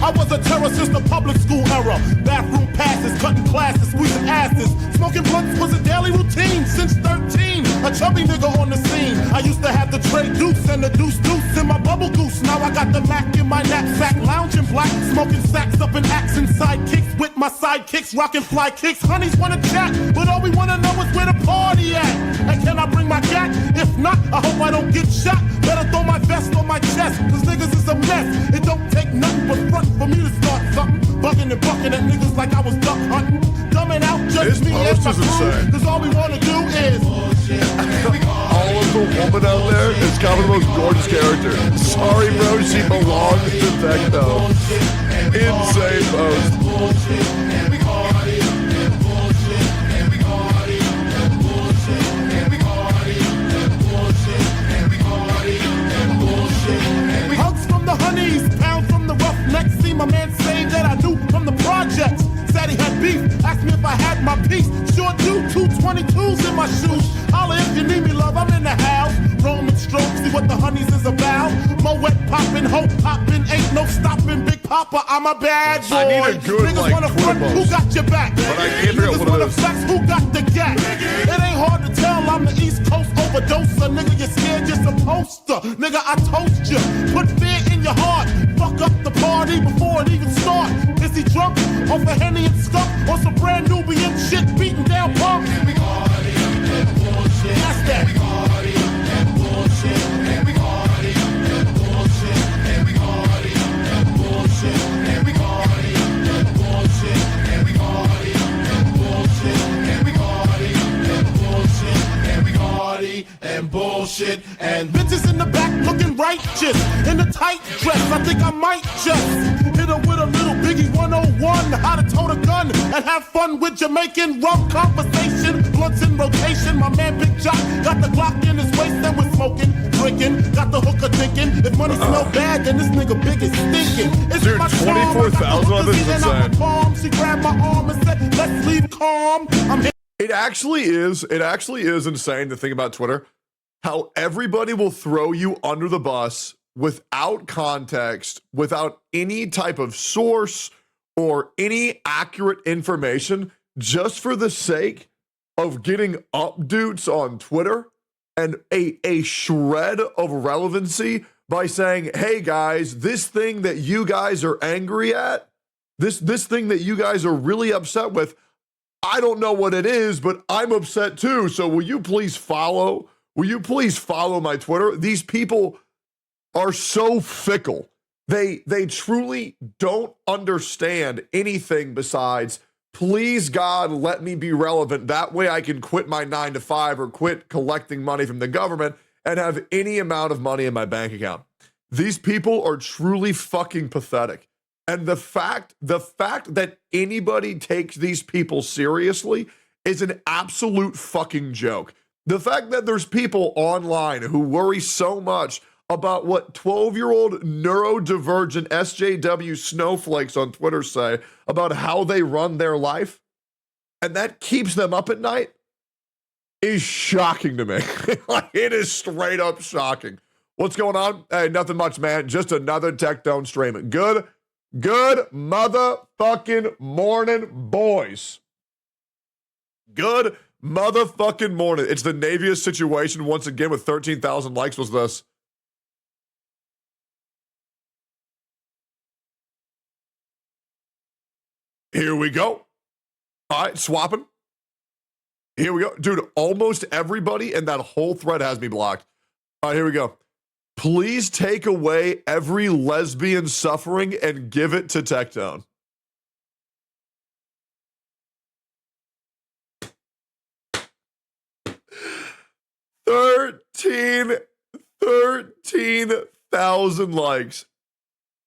I was a terror since the public school era. Bathroom passes, cutting classes, squeezing asses. Smoking blunts was a daily routine since 13. A chubby nigga on the scene. I used to have the tray deuce and the deuce in my bubble goose. Now I got the Mac in my knapsack, lounging black, smoking sacks up in axe and sidekicks with my sidekicks, rocking fly kicks. Honeys wanna chat, but all we wanna know is where the party at. And can I bring my gat? If not, I hope I don't get shot. Better throw my vest on my chest, cause niggas is a mess. It don't take nothing but front for me to start something. Bugging and bucking at niggas like I was duck hunting. Dumbing out just me and my crew, cause all we wanna do is all of the woman out there is kind of the most gorgeous character. Sorry, bro, she belongs to Tectone. Insane post. Hugs from the honeys, pounds from the roughnecks. See my man say that I knew from the projects. Said he had beef, asked me if I had my piece. Sure do, 222s in my shoes. Holla if you need me, love, I'm in the house. Roman stroke, see what the honeys is about. Moet poppin', hope poppin', ain't no stoppin'. Big Papa, I'm a bad boy. I need a good, niggas like, wanna front, who got your back? But I can't figure out what it is. Flex, who got the gap? It ain't hard to tell, I'm the East Coast overdoser. Nigga, you're scared, you're supposed to. Nigga, I toast you. Put fear in your heart. Fuck up the party before it even start. Is he drunk off a Henny and skunk? Or some brand Nubian shit beating down punk? That's that. And bullshit and bitches in the back looking righteous in the tight dress. I think I might just hit her with a little Biggie 101, how to tote a gun and have fun with Jamaican rum conversation. Blunts in rotation. My man Big Jock got the Glock in his waist and we're smoking, drinking, got the hooker thinking. If money smell bad, then this nigga big is stinking. It's Dude, my 24,000 on this is insane. She grabbed my arm and said, "Let's leave calm." I'm here. It actually is insane to think about Twitter. How everybody will throw you under the bus without context, without any type of source or any accurate information, just for the sake of getting updates on Twitter and a shred of relevancy by saying, hey guys, this thing that you guys are angry at, this thing that you guys are really upset with, I don't know what it is, but I'm upset too. So will you please follow? Will you please follow my Twitter? These people are so fickle. They truly don't understand anything besides, please God, let me be relevant. That way I can quit my 9-to-5 or quit collecting money from the government and have any amount of money in my bank account. These people are truly fucking pathetic. And the fact that anybody takes these people seriously is an absolute fucking joke. The fact that there's people online who worry so much about what 12-year-old neurodivergent SJW snowflakes on Twitter say about how they run their life, and that keeps them up at night, is shocking to me. Like, it is straight up shocking. What's going on? Hey, nothing much, man. Just another Tectone stream. Good motherfucking morning, boys. Good motherfucking morning. It's the Navia situation once again with 13,000 likes. Was this? Here we go. All right, swapping. Here we go. Dude, almost everybody in that whole thread has me blocked. All right, here we go. Please take away every lesbian suffering and give it to Tectone. $13,000 likes.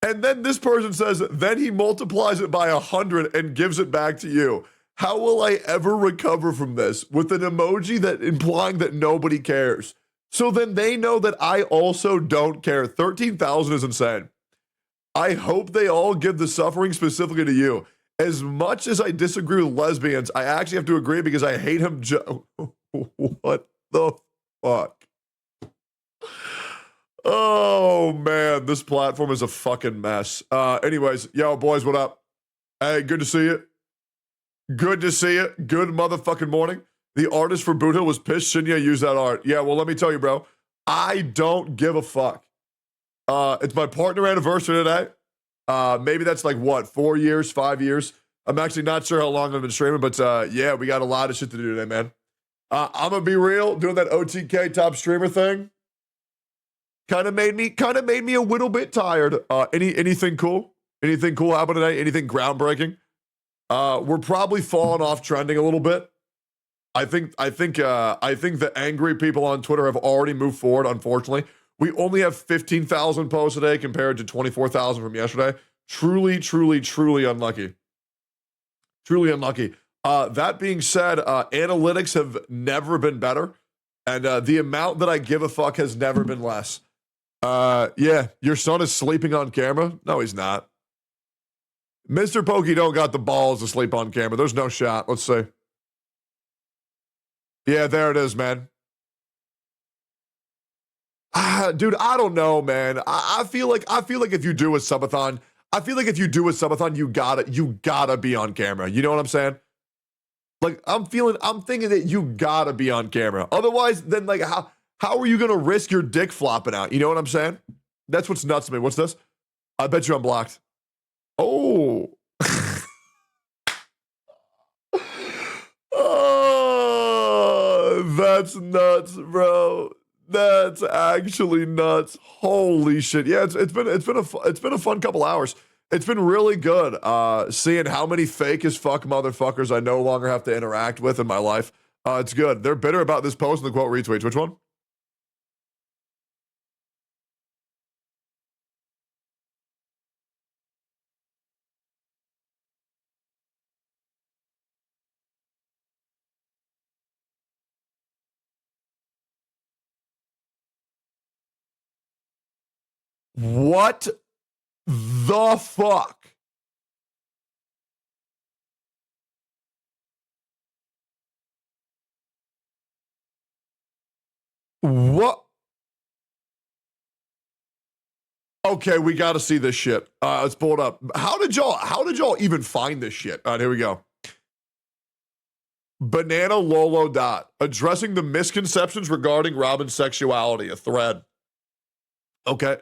And then this person says, then he multiplies it by 100 and gives it back to you. How will I ever recover from this? With an emoji that implying that nobody cares. So then they know that I also don't care. 13,000 is insane. I hope they all give the suffering specifically to you. As much as I disagree with lesbians, I actually have to agree because I hate him. What the fuck? Oh man, this platform is a fucking mess. Anyways, yo, boys, what up? Hey, good to see you. Good to see you. Good motherfucking morning. The artist for Boot Hill was pissed. Shouldn't you use that art? Yeah, well, let me tell you, bro. I don't give a fuck. It's my partner anniversary today. Maybe that's like what, 4 years, 5 years? I'm actually not sure how long I've been streaming, but yeah, we got a lot of shit to do today, man. I'm gonna be real, doing that OTK top streamer thing kind of made me a little bit tired. Anything cool? Anything cool happen today? Anything groundbreaking? We're probably falling off trending a little bit. I think the angry people on Twitter have already moved forward, unfortunately. We only have 15,000 posts today compared to 24,000 from yesterday. Truly, truly, truly unlucky. Truly unlucky. That being said, analytics have never been better, and the amount that I give a fuck has never been less. Yeah, your son is sleeping on camera? No, he's not. MrPokke don't got the balls to sleep on camera. There's no shot. Let's see. Yeah, there it is, man. Dude, I don't know, man. I feel like if you do a subathon, you gotta be on camera. You know what I'm saying? Like, I'm thinking that you gotta be on camera. Otherwise, then like how are you gonna risk your dick flopping out? You know what I'm saying? That's what's nuts to me. What's this? I bet you I'm blocked. Oh. Oh, that's nuts, bro. That's actually nuts. Holy shit. Yeah, it's been a fun couple hours. It's been really good seeing how many fake as fuck motherfuckers I no longer have to interact with in my life. It's good. They're bitter about this post and the quote retweets. Which one? What the fuck? What? Okay, we got to see this shit. Let's pull it up. How did y'all even find this shit? All right, here we go. Banana Lolo Dot addressing the misconceptions regarding Robin's sexuality, a thread. Okay.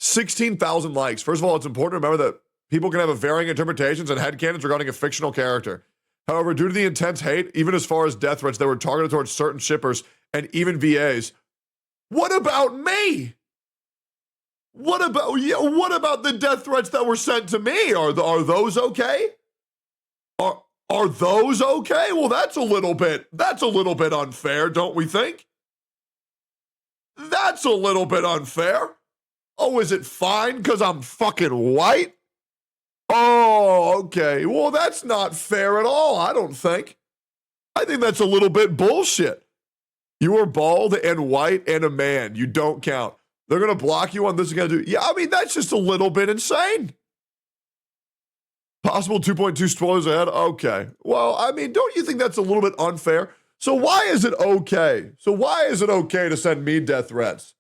16,000 likes. First of all, it's important to remember that people can have varying interpretations and headcanons regarding a fictional character. However, due to the intense hate, even as far as death threats that were targeted towards certain shippers and even VAs, what about me? What about the death threats that were sent to me? Are those okay? Are those okay? Well, that's a little bit unfair, don't we think? That's a little bit unfair. Oh, is it fine because I'm fucking white? Oh, okay. Well, that's not fair at all, I don't think. I think that's a little bit bullshit. You are bald and white and a man. You don't count. They're going to block you on this. Yeah, I mean, that's just a little bit insane. Possible 2.2 spoilers ahead? Okay. Well, I mean, don't you think that's a little bit unfair? So why is it okay? To send me death threats?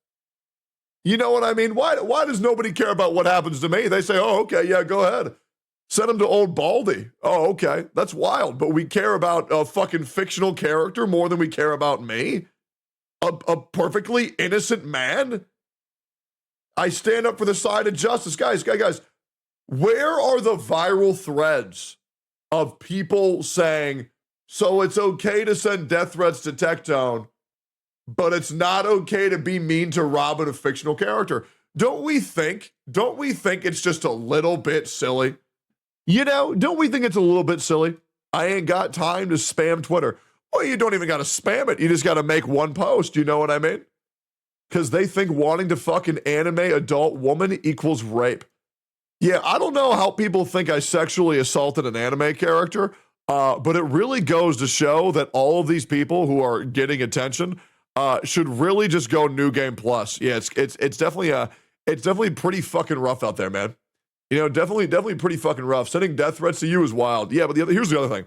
You know what I mean? Why does nobody care about what happens to me? They say, oh, okay, yeah, go ahead. Send them to old Baldy. Oh, okay. That's wild. But we care about a fucking fictional character more than we care about me? A perfectly innocent man? I stand up for the side of justice. Guys, where are the viral threads of people saying, so it's okay to send death threats to Tectone, but it's not okay to be mean to Robin, a fictional character? Don't we think it's just a little bit silly? You know, don't we think it's a little bit silly? I ain't got time to spam Twitter. Well, you don't even got to spam it. You just got to make one post. You know what I mean? Because they think wanting to fucking anime adult woman equals rape. Yeah, I don't know how people think I sexually assaulted an anime character, but it really goes to show that all of these people who are getting attention should really just go New Game Plus. Yeah, it's definitely pretty fucking rough out there, man. You know, definitely pretty fucking rough. Sending death threats to you is wild. Yeah, but here's the other thing.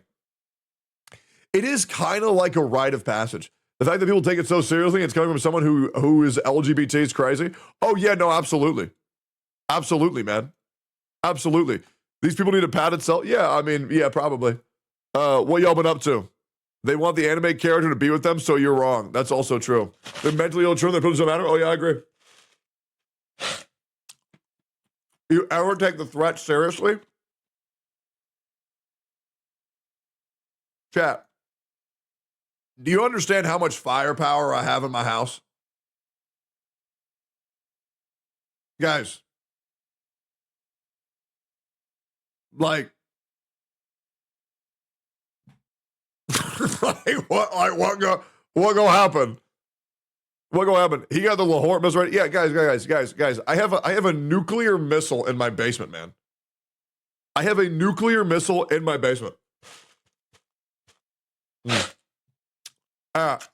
It is kind of like a rite of passage. The fact that people take it so seriously, it's coming from someone who is LGBT is crazy. Oh yeah, no, absolutely. Absolutely, man. Absolutely. These people need a padded cell. Yeah, I mean, yeah, probably. What y'all been up to? They want the anime character to be with them, so you're wrong. That's also true. They're mentally ill, true, their feelings don't matter. Oh yeah, I agree. You ever take the threat seriously? Chat. Do you understand how much firepower I have in my house? Guys. Like what gonna happen? What gonna happen? He got the Lahore missile right? Yeah, guys. I have a nuclear missile in my basement, man. I have a nuclear missile in my basement. Top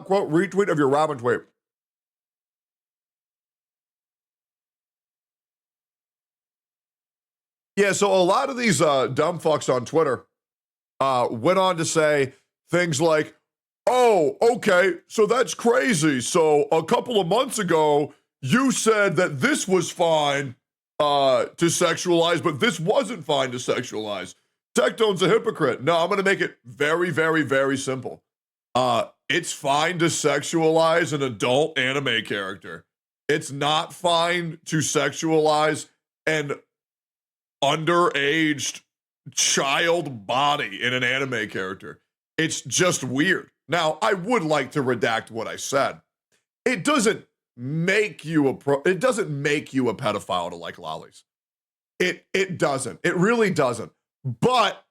quote retweet of your Robin tweet. Yeah, so a lot of these dumb fucks on Twitter went on to say things like, oh, okay, so that's crazy. So a couple of months ago, you said that this was fine to sexualize, but this wasn't fine to sexualize. Tectone's a hypocrite. No, I'm going to make it very, very, very simple. It's fine to sexualize an adult anime character. It's not fine to sexualize an underaged child body in an anime character. It's just weird. Now, I would like to redact what I said. It doesn't make you a pedophile to like lollies. It doesn't. It really doesn't. But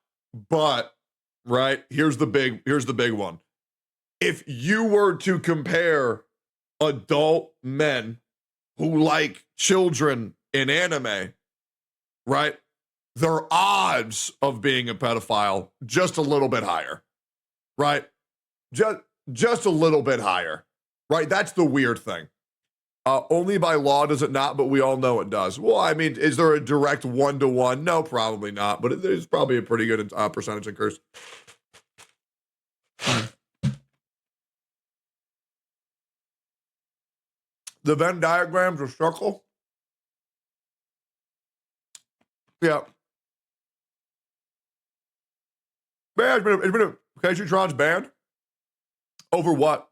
right, here's the big one. If you were to compare adult men who like children in anime, right, their odds of being a pedophile just a little bit higher, right? Just a little bit higher, right? That's the weird thing. Only by law does it not, but we all know it does. Well, I mean, is there a direct one-to-one? No, probably not, but there's probably a pretty good percentage increase. The Venn diagram's a circle. Yeah. Man, it's been a Kaceytron's banned. Over what?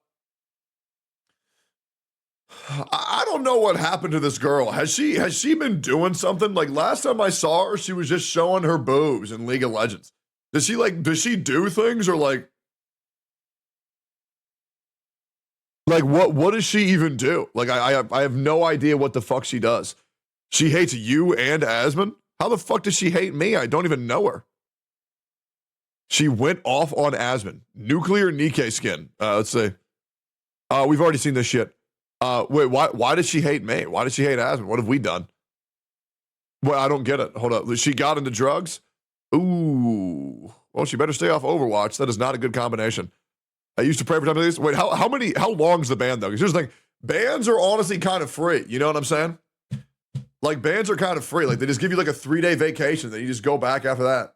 I don't know what happened to this girl. Has she been doing something? Like last time I saw her, she was just showing her boobs in League of Legends. Does she do things or like what does she even do? Like I have no idea what the fuck she does. She hates you and Asmon? How the fuck does she hate me? I don't even know her. She went off on Asmon. Nuclear Nikkei skin. Let's see. We've already seen this shit. Wait, why does she hate me? Why does she hate Asmon? What have we done? Well, I don't get it. Hold up. She got into drugs? Ooh. Well, she better stay off Overwatch. That is not a good combination. I used to pray for time of these. Wait, how long's the ban though? Because here's the thing. Bans are honestly kind of free. You know what I'm saying? Like bans are kind of free. Like they just give you like a 3-day vacation. Then you just go back after that.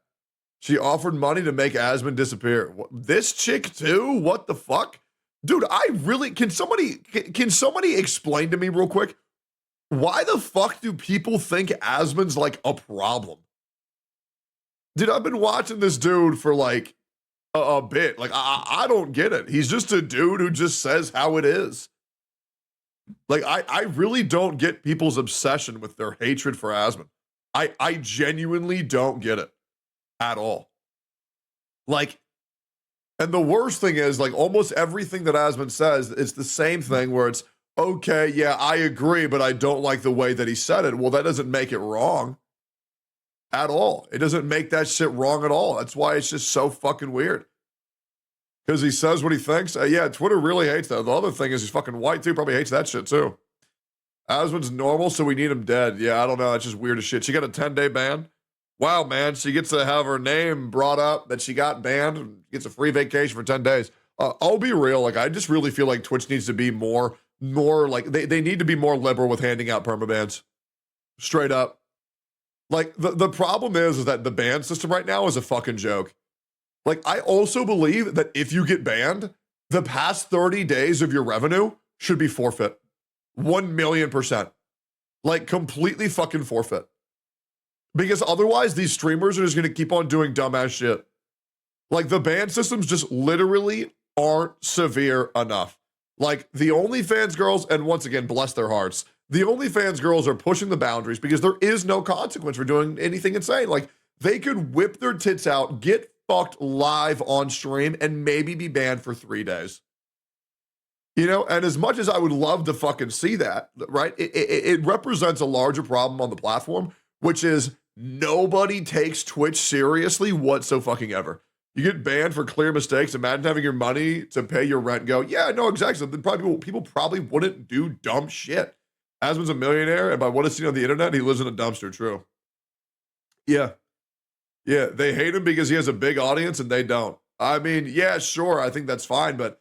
She offered money to make Asmon disappear. This chick too? What the fuck? Dude, can somebody explain to me real quick? Why the fuck do people think Asmon's like a problem? Dude, I've been watching this dude for like a bit. Like, I don't get it. He's just a dude who just says how it is. Like, I really don't get people's obsession with their hatred for Asmon. I genuinely don't get it at all. Like, and the worst thing is, like, almost everything that Asmon says, it's the same thing where it's, okay, yeah, I agree, but I don't like the way that he said it. Well, that doesn't make it wrong at all. It doesn't make that shit wrong at all. That's why it's just so fucking weird. Because he says what he thinks. Yeah, Twitter really hates that. The other thing is he's fucking white too. Probably hates that shit too. Asmon's normal, so we need him dead. Yeah, I don't know. That's just weird as shit. She got a 10-day ban. Wow, man. She gets to have her name brought up that she got banned and gets a free vacation for 10 days. I'll be real. Like, I just really feel like Twitch needs to be more like, they need to be more liberal with handing out permabans. Straight up. Like, the problem is that the ban system right now is a fucking joke. Like, I also believe that if you get banned, the past 30 days of your revenue should be forfeit. 1,000,000%. Like, completely fucking forfeit. Because otherwise, these streamers are just going to keep on doing dumbass shit. Like, the ban systems just literally aren't severe enough. Like, the OnlyFans girls, and once again, bless their hearts, the OnlyFans girls are pushing the boundaries because there is no consequence for doing anything insane. Like, they could whip their tits out, get fucked live on stream, and maybe be banned for 3 days. You know, and as much as I would love to fucking see that, right, it represents a larger problem on the platform, which is nobody takes Twitch seriously whatsoever. You get banned for clear mistakes. Imagine having your money to pay your rent and go, yeah, no, exactly. Then people probably wouldn't do dumb shit. Asmon's a millionaire, and by what I've seen on the internet, he lives in a dumpster. True. Yeah. Yeah, they hate him because he has a big audience and they don't. I mean, yeah, sure, I think that's fine, but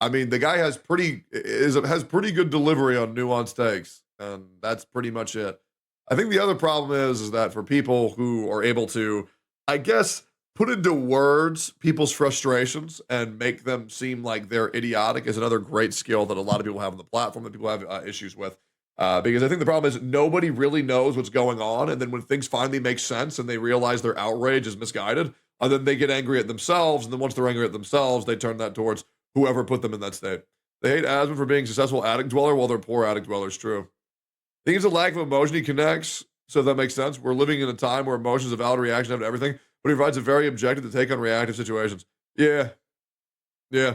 I mean, the guy has pretty good delivery on nuanced takes, and that's pretty much it. I think the other problem is that for people who are able to, I guess, put into words people's frustrations and make them seem like they're idiotic is another great skill that a lot of people have on the platform that people have issues with. Because I think the problem is nobody really knows what's going on, and then when things finally make sense and they realize their outrage is misguided, and then they get angry at themselves, and then once they're angry at themselves, they turn that towards whoever put them in that state. They hate Asmon for being a successful addict dweller while they're poor addict dwellers. True. I think it's a lack of emotion he connects, so that makes sense. We're living in a time where emotions have valid reaction to everything, but he provides a very objective to take on reactive situations. Yeah. Yeah.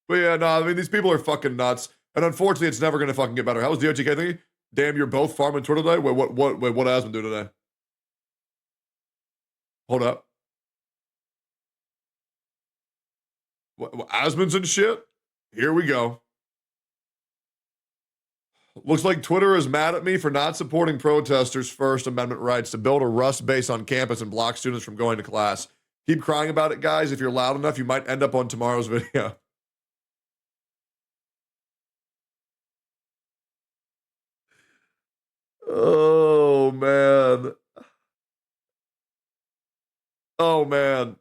But yeah, no, I mean, these people are fucking nuts. And unfortunately, it's never going to fucking get better. How was the OTK thingy? Damn, you're both farming Twitter today? Wait, what Asmon do today? Hold up. What, Asmon's and shit? Here we go. Looks like Twitter is mad at me for not supporting protesters' First Amendment rights to build a Rust base on campus and block students from going to class. Keep crying about it, guys. If you're loud enough, you might end up on tomorrow's video. Oh, man. Oh, man.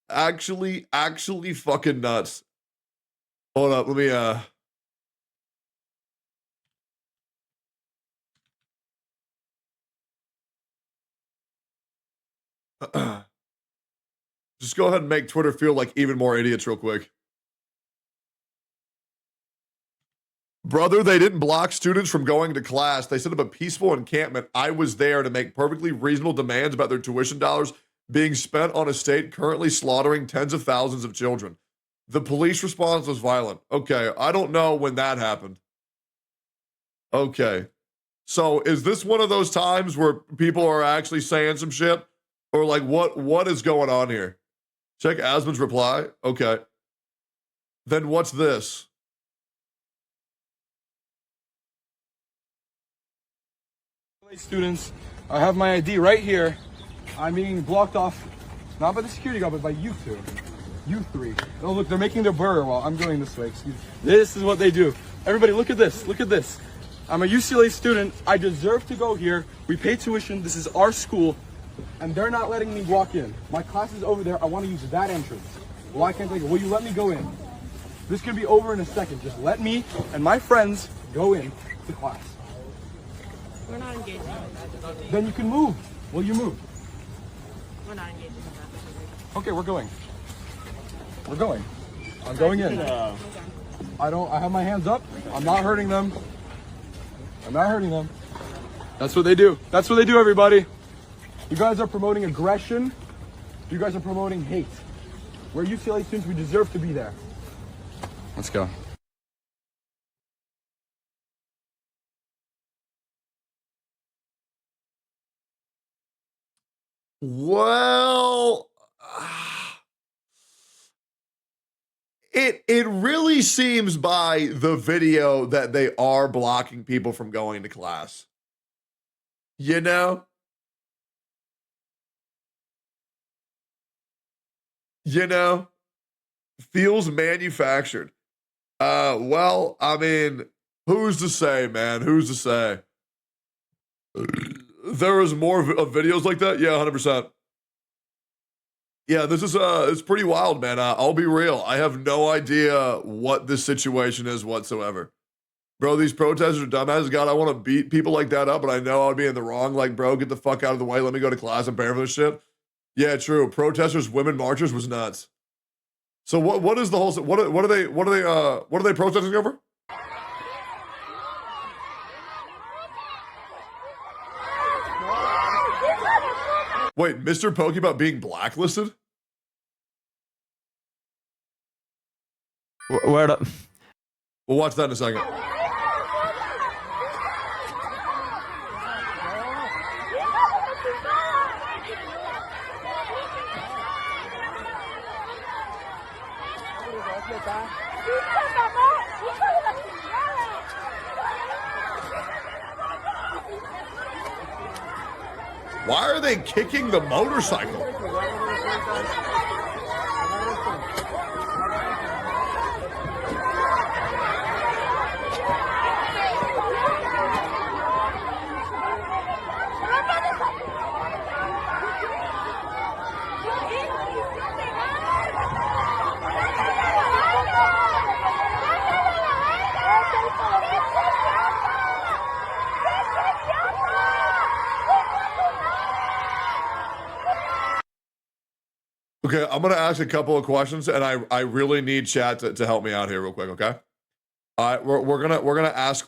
Actually fucking nuts. Hold up, let me, just go ahead and make Twitter feel like even more idiots real quick. Brother, they didn't block students from going to class. They set up a peaceful encampment. I was there to make perfectly reasonable demands about their tuition dollars being spent on a state currently slaughtering tens of thousands of children. The police response was violent. Okay, I don't know when that happened. Okay. So is this one of those times where people are actually saying some shit? Or like what is going on here? Check Asmon's reply. Okay. Then what's this? Students, I have my ID right here. I'm being blocked off, not by the security guard, but by you two. You three. Oh, look, they're making their burger while I'm going this way. Excuse me. This is what they do. Everybody, look at this. Look at this. I'm a UCLA student. I deserve to go here. We pay tuition. This is our school. And they're not letting me walk in. My class is over there. I want to use that entrance. Why can't they go? Will you let me go in? This could be over in a second. Just let me and my friends go in to class. We're not engaging in that. Then you can move. Will you move? We're not engaging in that. Okay, we're going. We're going. I'm going in. I have my hands up. I'm not hurting them. I'm not hurting them. That's what they do. That's what they do, everybody. You guys are promoting aggression. You guys are promoting hate. We're UCLA students. We deserve to be there. Let's go. Well, it really seems by the video that they are blocking people from going to class. You know? You know? Feels manufactured. Well, I mean, who's to say, man? Who's to say? There is more of videos like that? Yeah, 100%. Yeah, this is it's pretty wild, man. I'll be real. I have no idea what this situation is whatsoever. Bro, these protesters are dumbasses. God, I want to beat people like that up, but I know I'd be in the wrong. Like, bro, get the fuck out of the way. Let me go to class. I'm paying for this shit. Yeah, true. Protesters, women marchers was nuts. So what is the whole what are they protesting over? Wait, MrPokke about being blacklisted? Where the... We'll watch that in a second. Why are they kicking the motorcycle? Okay, I'm gonna ask a couple of questions, and I really need chat to help me out here real quick. Okay, all right, we're gonna ask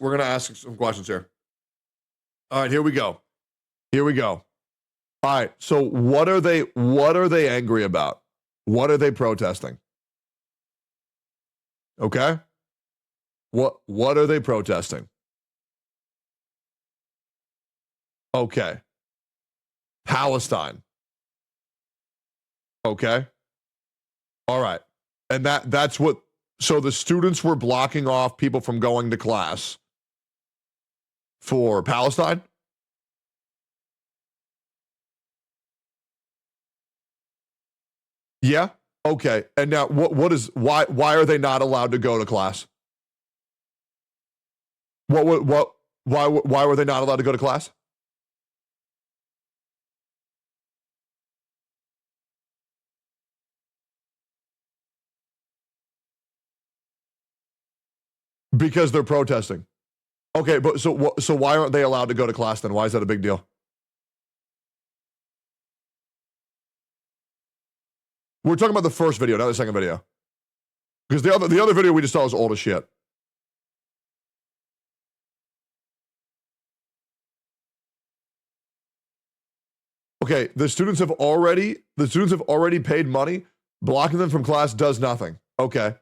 some questions here. All right, here we go. Here we go. All right, so what are they angry about? What are they protesting? Okay, what are they protesting? Okay, Palestine. Okay. All right. And that's what, so the students were blocking off people from going to class for Palestine? Yeah. Okay. And now why are they not allowed to go to class? Why were they not allowed to go to class? Because they're protesting. Okay, but so why aren't they allowed to go to class then? Why is that a big deal? We're talking about the first video, not the second video. Because the other video we just saw is old as shit. Okay, the students have already paid money. Blocking them from class does nothing. Okay.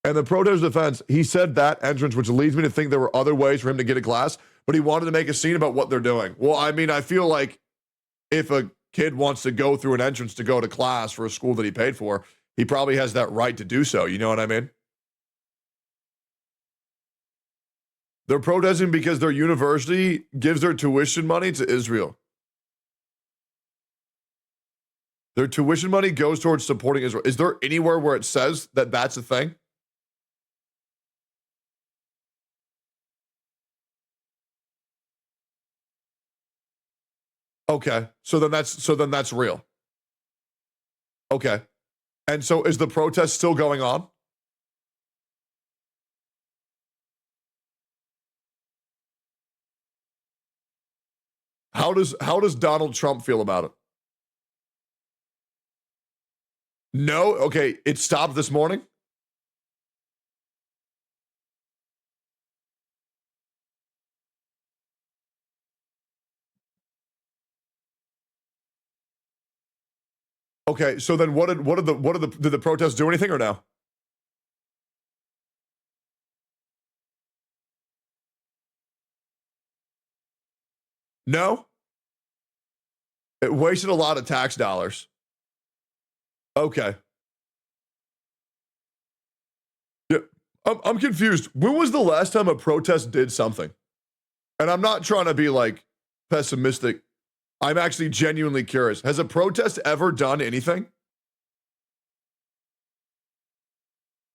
And the protesters' defense, he said that entrance, which leads me to think there were other ways for him to get a class, but he wanted to make a scene about what they're doing. Well, I mean, I feel like if a kid wants to go through an entrance to go to class for a school that he paid for, he probably has that right to do so. You know what I mean? They're protesting because their university gives their tuition money to Israel. Their tuition money goes towards supporting Israel. Is there anywhere where it says that that's a thing? Okay, so then that's real. Okay, and so is the protest still going on? How does Donald Trump feel about it? No, okay, it stopped this morning. Okay, so then did the protests do anything or no? No? It wasted a lot of tax dollars. Okay. Yeah, I'm confused. When was the last time a protest did something? And I'm not trying to be like pessimistic. I'm actually genuinely curious. Has a protest ever done anything?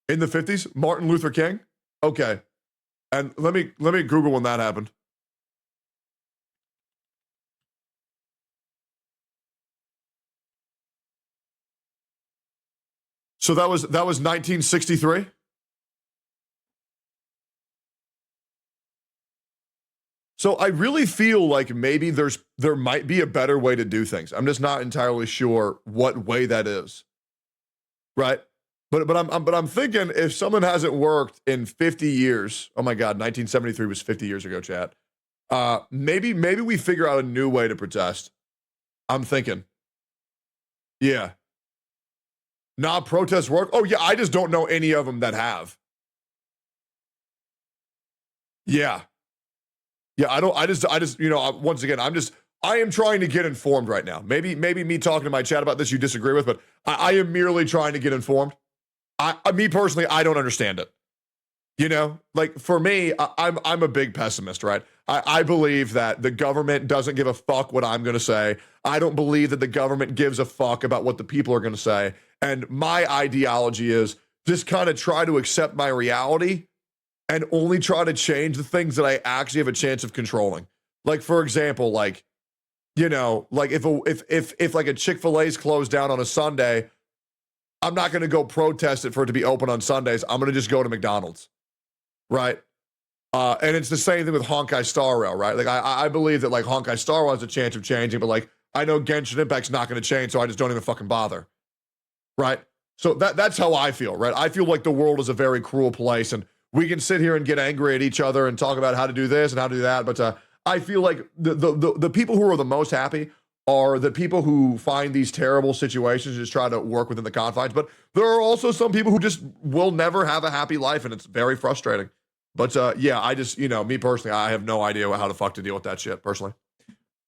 In the 50s? Martin Luther King? Okay. And let me Google when that happened. So that was 1963. So I really feel like maybe there might be a better way to do things. I'm just not entirely sure what way that is. Right? But I'm thinking if someone hasn't worked in 50 years, oh my God, 1973 was 50 years ago, chat. Maybe we figure out a new way to protest. I'm thinking. Yeah. Nah, protests work. Oh yeah, I just don't know any of them that have. Yeah. Yeah, I just, once again, I am trying to get informed right now. Maybe me talking to my chat about this you disagree with, but I am merely trying to get informed. Me personally, I don't understand it. You know, like for me, I'm a big pessimist, right? I believe that the government doesn't give a fuck what I'm going to say. I don't believe that the government gives a fuck about what the people are going to say. And my ideology is just kind of try to accept my reality and only try to change the things that I actually have a chance of controlling. Like, for example, like, you know, like if like a Chick-fil-A's closed down on a Sunday, I'm not going to go protest it for it to be open on Sundays. I'm going to just go to McDonald's, right? And it's the same thing with Honkai Star Rail, right? Like, I believe that, like, Honkai Star Rail has a chance of changing, but, like, I know Genshin Impact's not going to change, so I just don't even fucking bother, right? So that's how I feel, right? I feel like the world is a very cruel place, and we can sit here and get angry at each other and talk about how to do this and how to do that, but I feel like the people who are the most happy are the people who find these terrible situations and just try to work within the confines. But there are also some people who just will never have a happy life, and it's very frustrating. But yeah, I just, me personally, I have no idea how the fuck to deal with that shit, personally.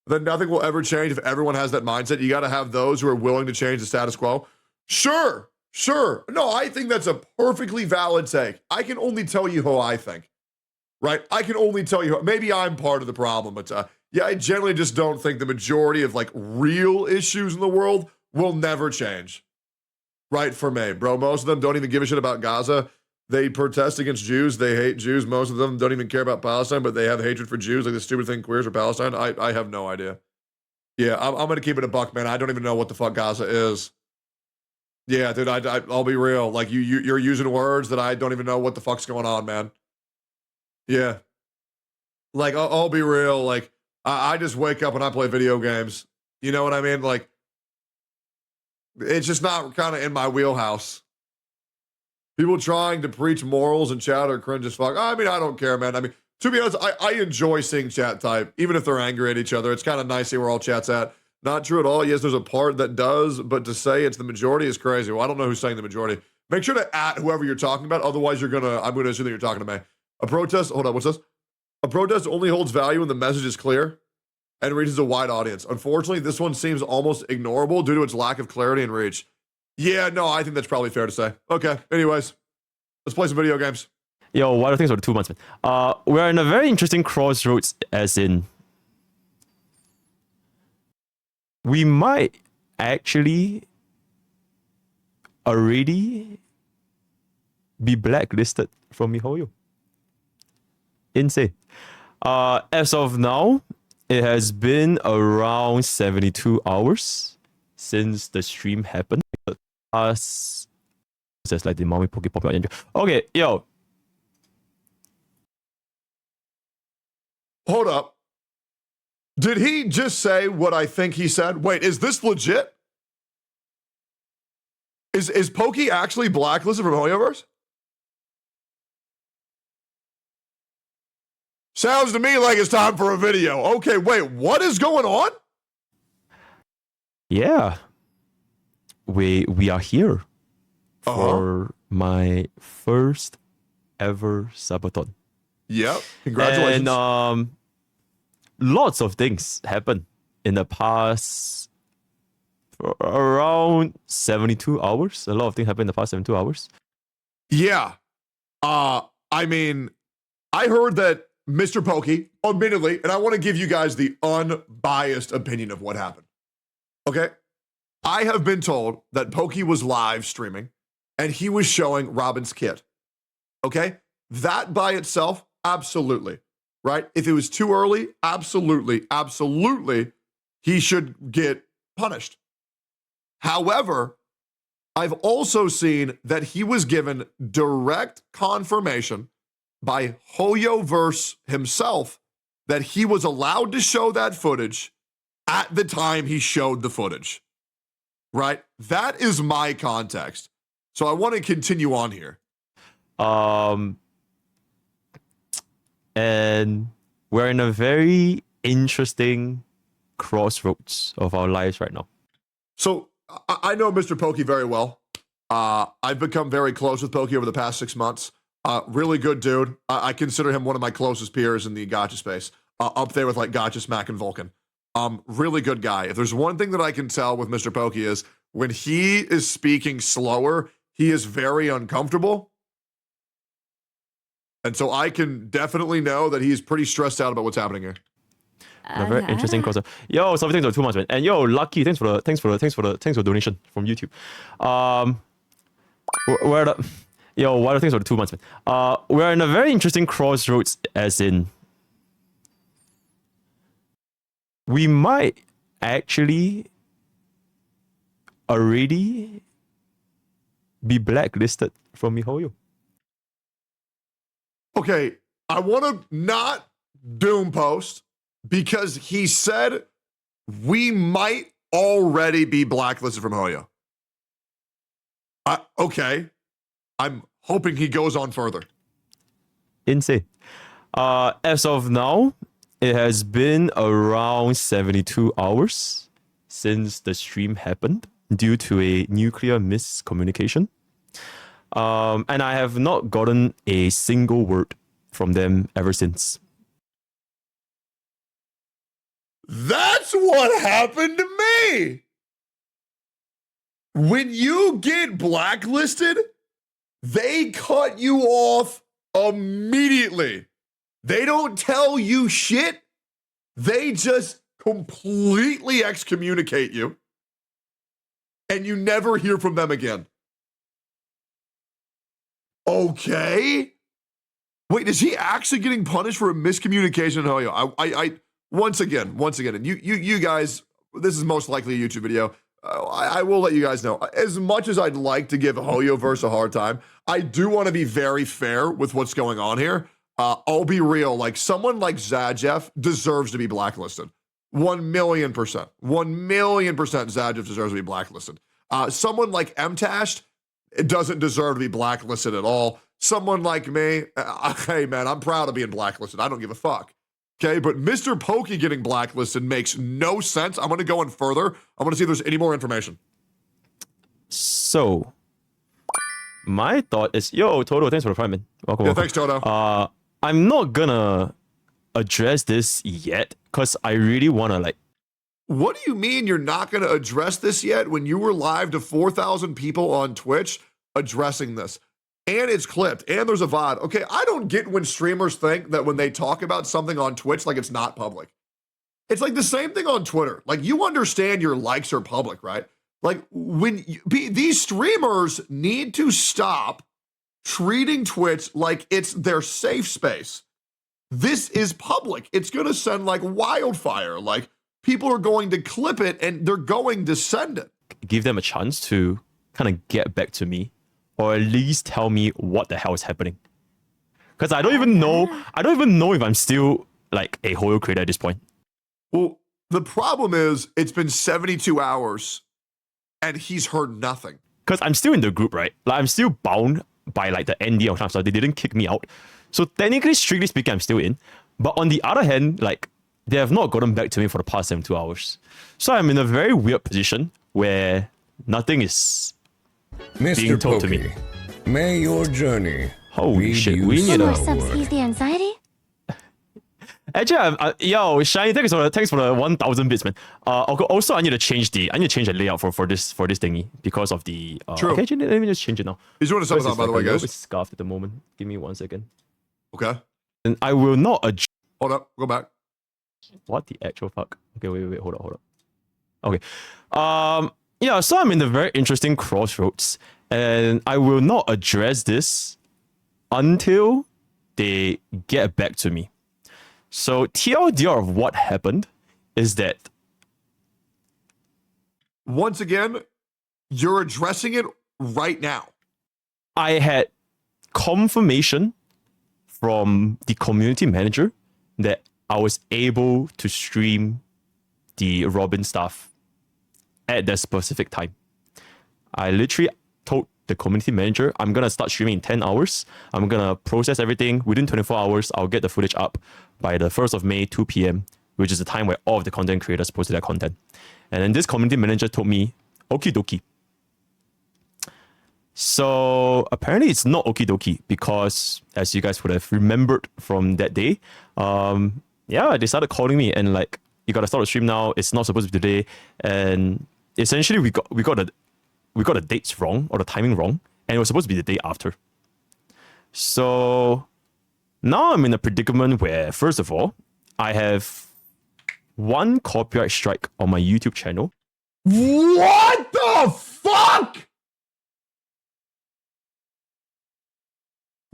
Then nothing will ever change if everyone has that mindset. You got to have those who are willing to change the status quo. Sure. No, I think that's a perfectly valid take. I can only tell you how I think, right? I can only tell you, maybe I'm part of the problem, but yeah, I generally just don't think the majority of, like, real issues in the world will never change, right? For me, bro, most of them don't even give a shit about Gaza. They protest against Jews. They hate Jews. Most of them don't even care about Palestine, but they have hatred for Jews, like the stupid thing queers for Palestine. I have no idea. Yeah, I'm going to keep it a buck, man. I don't even know what the fuck Gaza is. Yeah, dude, I'll be real. Like, you're using words that I don't even know what the fuck's going on, man. Yeah. Like, I'll be real. Like, I just wake up and I play video games. You know what I mean? Like, it's just not kind of in my wheelhouse. People trying to preach morals and chat are cringe as fuck. I mean, I don't care, man. I mean, to be honest, I enjoy seeing chat type, even if they're angry at each other. It's kind of nice to see where all chat's at. Not true at all. Yes, there's a part that does, but to say it's the majority is crazy. Well, I don't know who's saying the majority. Make sure to at whoever you're talking about. Otherwise, I'm going to assume that you're talking to me. A protest, hold on, what's this? A protest only holds value when the message is clear and reaches a wide audience. Unfortunately, this one seems almost ignorable due to its lack of clarity and reach. Yeah, no, I think that's probably fair to say. Okay, anyways, let's play some video games. Yo, what are things for the 2 months, man? We're in a very interesting crossroads, as in we might actually already be blacklisted from Hoyo. Insane. As of now, it has been around 72 hours since the stream happened. Says like the mommy Pokke pop out. Okay, yo. Hold up. Did he just say what I think he said? Wait, is this legit? Is Pokke actually blacklisted from Hoyoverse? Sounds to me like it's time for a video. Okay, wait, what is going on? Yeah. We are here for my first ever subathon. Yep. Congratulations. And lots of things happened in the past around 72 hours. A lot of things happened in the past 72 hours. Yeah. I mean, I heard that MrPokke, admittedly, and I want to give you guys the unbiased opinion of what happened. Okay? I have been told that Pokke was live streaming and he was showing Robin's kid. Okay? That by itself, absolutely. Right? If it was too early, absolutely, he should get punished. However, I've also seen that he was given direct confirmation by Hoyo verse himself that he was allowed to show that footage at the time he showed the footage. Right? That is my context. So I want to continue on here. And we're in a very interesting crossroads of our lives right now. So I know MrPokke very well. I've become very close with Pokke over the past 6 months. Really good dude. I consider him one of my closest peers in the gacha space. Up there with like Gacha, Smack, and Vulcan. Really good guy. If there's one thing that I can tell with MrPokke is when he is speaking slower, he is very uncomfortable. And so I can definitely know that he's pretty stressed out about what's happening here. A very interesting crossover. Yo, so thanks for 2 months, man. And yo, Lucky, thanks for the donation from YouTube. Where the yo, what are things for the 2 months, man? We're in a very interesting crossroads, as in we might actually already be blacklisted from Hoyo. Okay, I want to not doom post because he said we might already be blacklisted from Hoyo. Okay, I'm hoping he goes on further. Insane. As of now, it has been around 72 hours since the stream happened due to a nuclear miscommunication. And I have not gotten a single word from them ever since. That's what happened to me. When you get blacklisted, they cut you off immediately. They don't tell you shit. They just completely excommunicate you. And you never hear from them again. Okay. Wait, is he actually getting punished for a miscommunication in Hoyo? I once again, and you guys, this is most likely a YouTube video. I will let you guys know. As much as I'd like to give Hoyo verse a hard time, I do want to be very fair with what's going on here. I'll be real. Like someone like Zajeff deserves to be blacklisted. 1,000,000%. 1,000,000% Zajeff deserves to be blacklisted. Someone like MTash doesn't deserve to be blacklisted at all. Someone like me, hey man, I'm proud of being blacklisted. I don't give a fuck. Okay, but MrPokke getting blacklisted makes no sense. I'm going to go in further. I'm going to see if there's any more information. So, my thought is, yo, Toto, thanks for the prime, man. Welcome, welcome. Thanks, Toto. I'm not gonna address this yet, because I really want to, like... What do you mean you're not going to address this yet when you were live to 4,000 people on Twitch addressing this? And it's clipped, and there's a VOD. Okay, I don't get when streamers think that when they talk about something on Twitch, like it's not public. It's like the same thing on Twitter. Like, you understand your likes are public, right? Like, when these streamers need to stop treating Twitch like it's their safe space. This is public. It's going to send like wildfire. Like, people are going to clip it, and they're going to send it. Give them a chance to kind of get back to me. Or at least tell me what the hell is happening. Because I don't even know if I'm still like a Hoyo creator at this point. Well, the problem is it's been 72 hours and he's heard nothing. Because I'm still in the group, right? Like I'm still bound by like the ND or something. So they didn't kick me out. So technically, strictly speaking, I'm still in. But on the other hand, like they have not gotten back to me for the past 72 hours. So I'm in a very weird position where nothing is being told to me. May your journey. Holy shit, we need More a... subs ease the anxiety? Actually, yo, Shiny, thanks for the 1,000 bits, man. Also, I need to change the layout for this thingy because of the. True. Okay, let me just change it now. He's doing something on, by the way, guys. It's scarfed at the moment. Give me 1 second. Okay. And I will not adjust. Hold up. Go back. What the actual fuck? Okay, wait. Hold up. Okay. Yeah, so I'm in a very interesting crossroads, and I will not address this until they get back to me. So TLDR of what happened is that... Once again, you're addressing it right now? I had confirmation from the community manager that I was able to stream the Robin stuff at that specific time. I literally told the community manager, I'm going to start streaming in 10 hours. I'm going to process everything. Within 24 hours, I'll get the footage up by the 1st of May, 2 p.m., which is the time where all of the content creators posted their content. And then this community manager told me, okie dokie. So apparently it's not okie dokie because, as you guys would have remembered from that day, they started calling me and like, you gotta start the stream now. It's not supposed to be today. And essentially we got the dates wrong or the timing wrong, and it was supposed to be the day after. So now I'm in a predicament where, first of all, I have one copyright strike on my YouTube channel. What the fuck?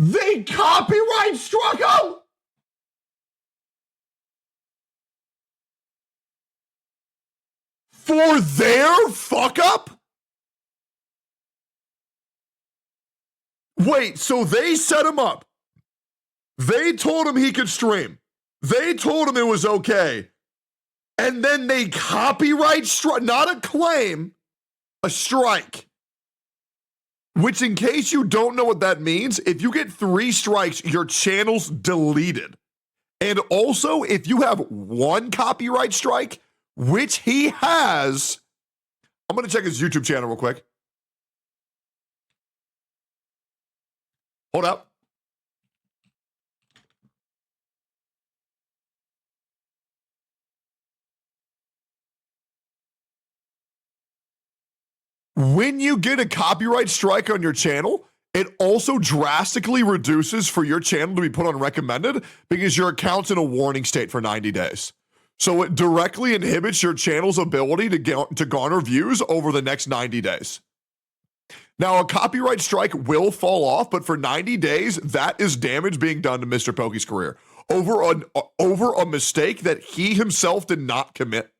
They copyright struck him? For their fuck up? Wait, so they set him up. They told him he could stream. They told him it was okay. And then they copyright strike, not a claim, a strike. Which, in case you don't know what that means, if you get 3 strikes, your channel's deleted. And also, if you have 1 copyright strike, which he has, I'm going to check his YouTube channel real quick. Hold up. When you get a copyright strike on your channel, it also drastically reduces for your channel to be put on recommended because your account's in a warning state for 90 days. So it directly inhibits your channel's ability to garner views over the next 90 days. Now, a copyright strike will fall off, but for 90 days, that is damage being done to MrPokke's career over a mistake that he himself did not commit.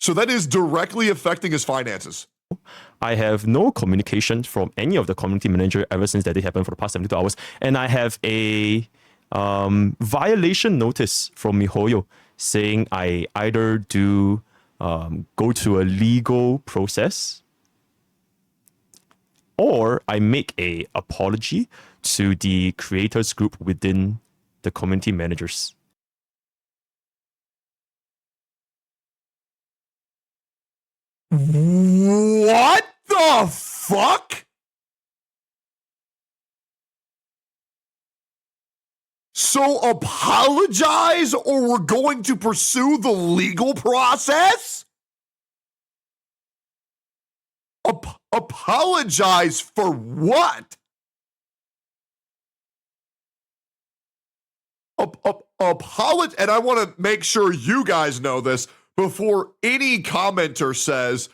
So that is directly affecting his finances. I have no communication from any of the community manager ever since that day happened for the past 72 hours. And I have a violation notice from Hoyo saying I either do go to a legal process or I make a apology to the creators group within the community managers. What the fuck? So apologize or we're going to pursue the legal process? Apologize for what? Apologize, and I want to make sure you guys know this before any commenter says,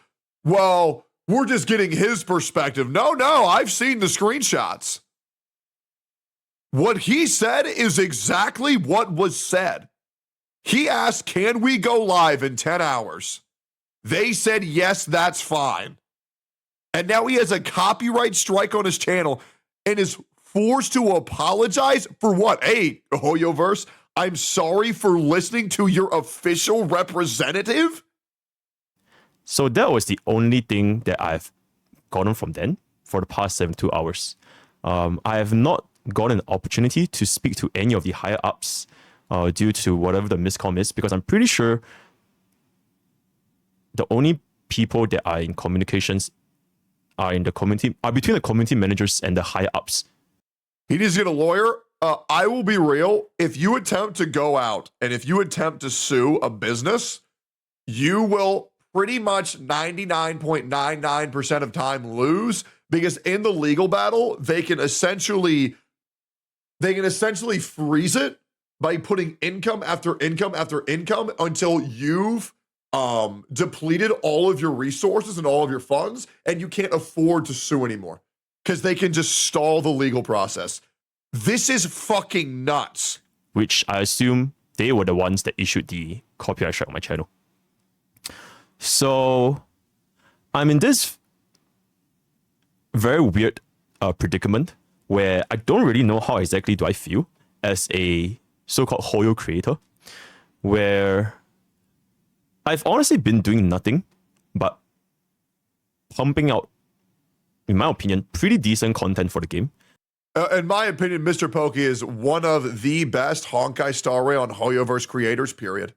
well, we're just getting his perspective. No, I've seen the screenshots. What he said is exactly what was said. He asked, can we go live in 10 hours? They said, yes, that's fine. And now he has a copyright strike on his channel and is forced to apologize for what? Hey, Hoyoverse, I'm sorry for listening to your official representative? So that was the only thing that I've gotten from them for the past 72 hours. I have not gotten an opportunity to speak to any of the higher ups due to whatever the miscom is, because I'm pretty sure the only people that are in communications are in the community, are between the community managers and the higher ups. He needs to get a lawyer. I will be real. If you attempt to go out and if you attempt to sue a business, you will pretty much 99.99% of time lose, because in the legal battle, they can essentially freeze it by putting income after income after income until you've depleted all of your resources and all of your funds, and you can't afford to sue anymore because they can just stall the legal process. This is fucking nuts. Which I assume they were the ones that issued the copyright strike on my channel. So I'm in this very weird predicament where I don't really know how exactly do I feel as a so-called Hoyo creator, where I've honestly been doing nothing but pumping out, in my opinion, pretty decent content for the game. In my opinion, MrPokke is one of the best Honkai Star Rail and Hoyoverse creators, period.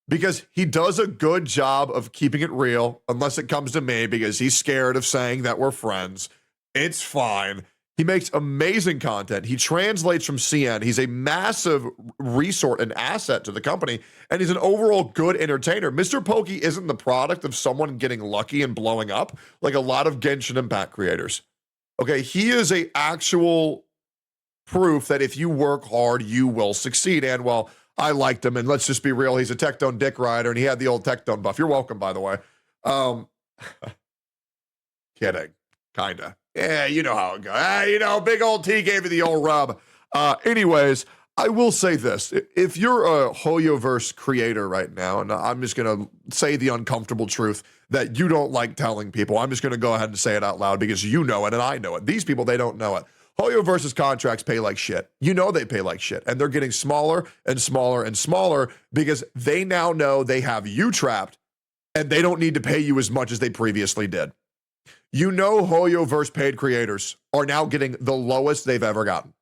Because he does a good job of keeping it real, unless it comes to me, because he's scared of saying that we're friends. It's fine. He makes amazing content. He translates from CN. He's a massive resource and asset to the company, and he's an overall good entertainer. MrPokke isn't the product of someone getting lucky and blowing up like a lot of Genshin Impact creators. Okay, he is a actual proof that if you work hard, you will succeed. And well, I liked him, and let's just be real, he's a Tectone dick rider, and he had the old Tectone buff. You're welcome, by the way. Kidding, kinda. Yeah, you know how it goes. You know, big old T gave you the old rub. Anyways, I will say this. If you're a Hoyoverse creator right now, and I'm just going to say the uncomfortable truth that you don't like telling people, I'm just going to go ahead and say it out loud because you know it and I know it. These people, they don't know it. Hoyoverse's contracts pay like shit. You know they pay like shit. And they're getting smaller and smaller and smaller because they now know they have you trapped and they don't need to pay you as much as they previously did. You know Hoyoverse paid creators are now getting the lowest they've ever gotten.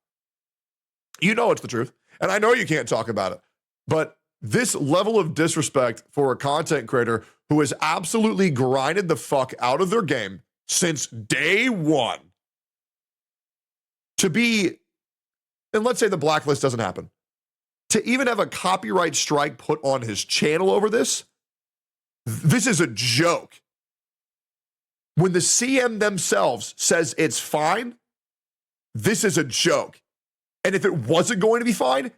You know it's the truth. And I know you can't talk about it. But this level of disrespect for a content creator who has absolutely grinded the fuck out of their game since day one to be, and let's say the blacklist doesn't happen, to even have a copyright strike put on his channel over this is a joke. When the CM themselves says it's fine, this is a joke. And if it wasn't going to be fine,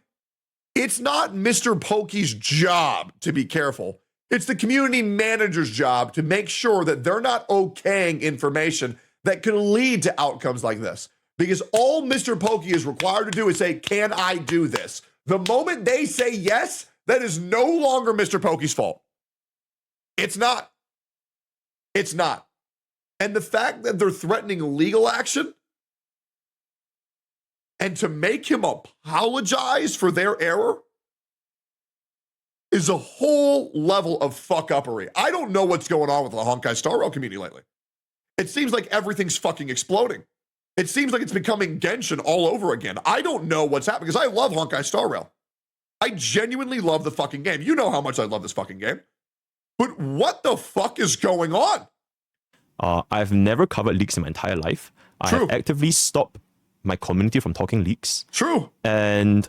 it's not MrPokke's job to be careful. It's the community manager's job to make sure that they're not okaying information that can lead to outcomes like this. Because all MrPokke is required to do is say, can I do this? The moment they say yes, that is no longer MrPokke's fault. It's not. It's not. And the fact that they're threatening legal action and to make him apologize for their error is a whole level of fuck-uppery. I don't know what's going on with the Honkai Star Rail community lately. It seems like everything's fucking exploding. It seems like it's becoming Genshin all over again. I don't know what's happening because I love Honkai Star Rail. I genuinely love the fucking game. You know how much I love this fucking game. But what the fuck is going on? I've never covered leaks in my entire life. I have actively stopped my community from talking leaks. True. And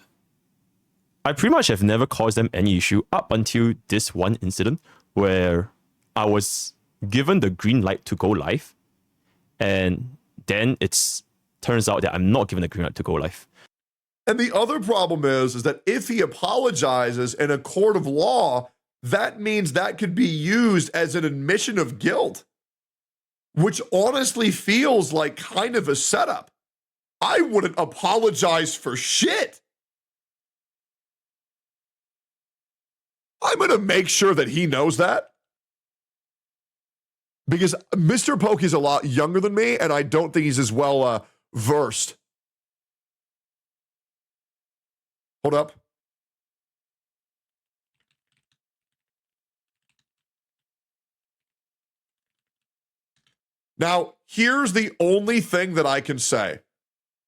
I pretty much have never caused them any issue up until this one incident where I was given the green light to go live. And then it turns out that I'm not given the green light to go live. And the other problem is that if he apologizes in a court of law, that means that could be used as an admission of guilt, which honestly feels like kind of a setup. I wouldn't apologize for shit. I'm going to make sure that he knows that. Because MrPokke is a lot younger than me, and I don't think he's as well versed. Hold up. Now, here's the only thing that I can say,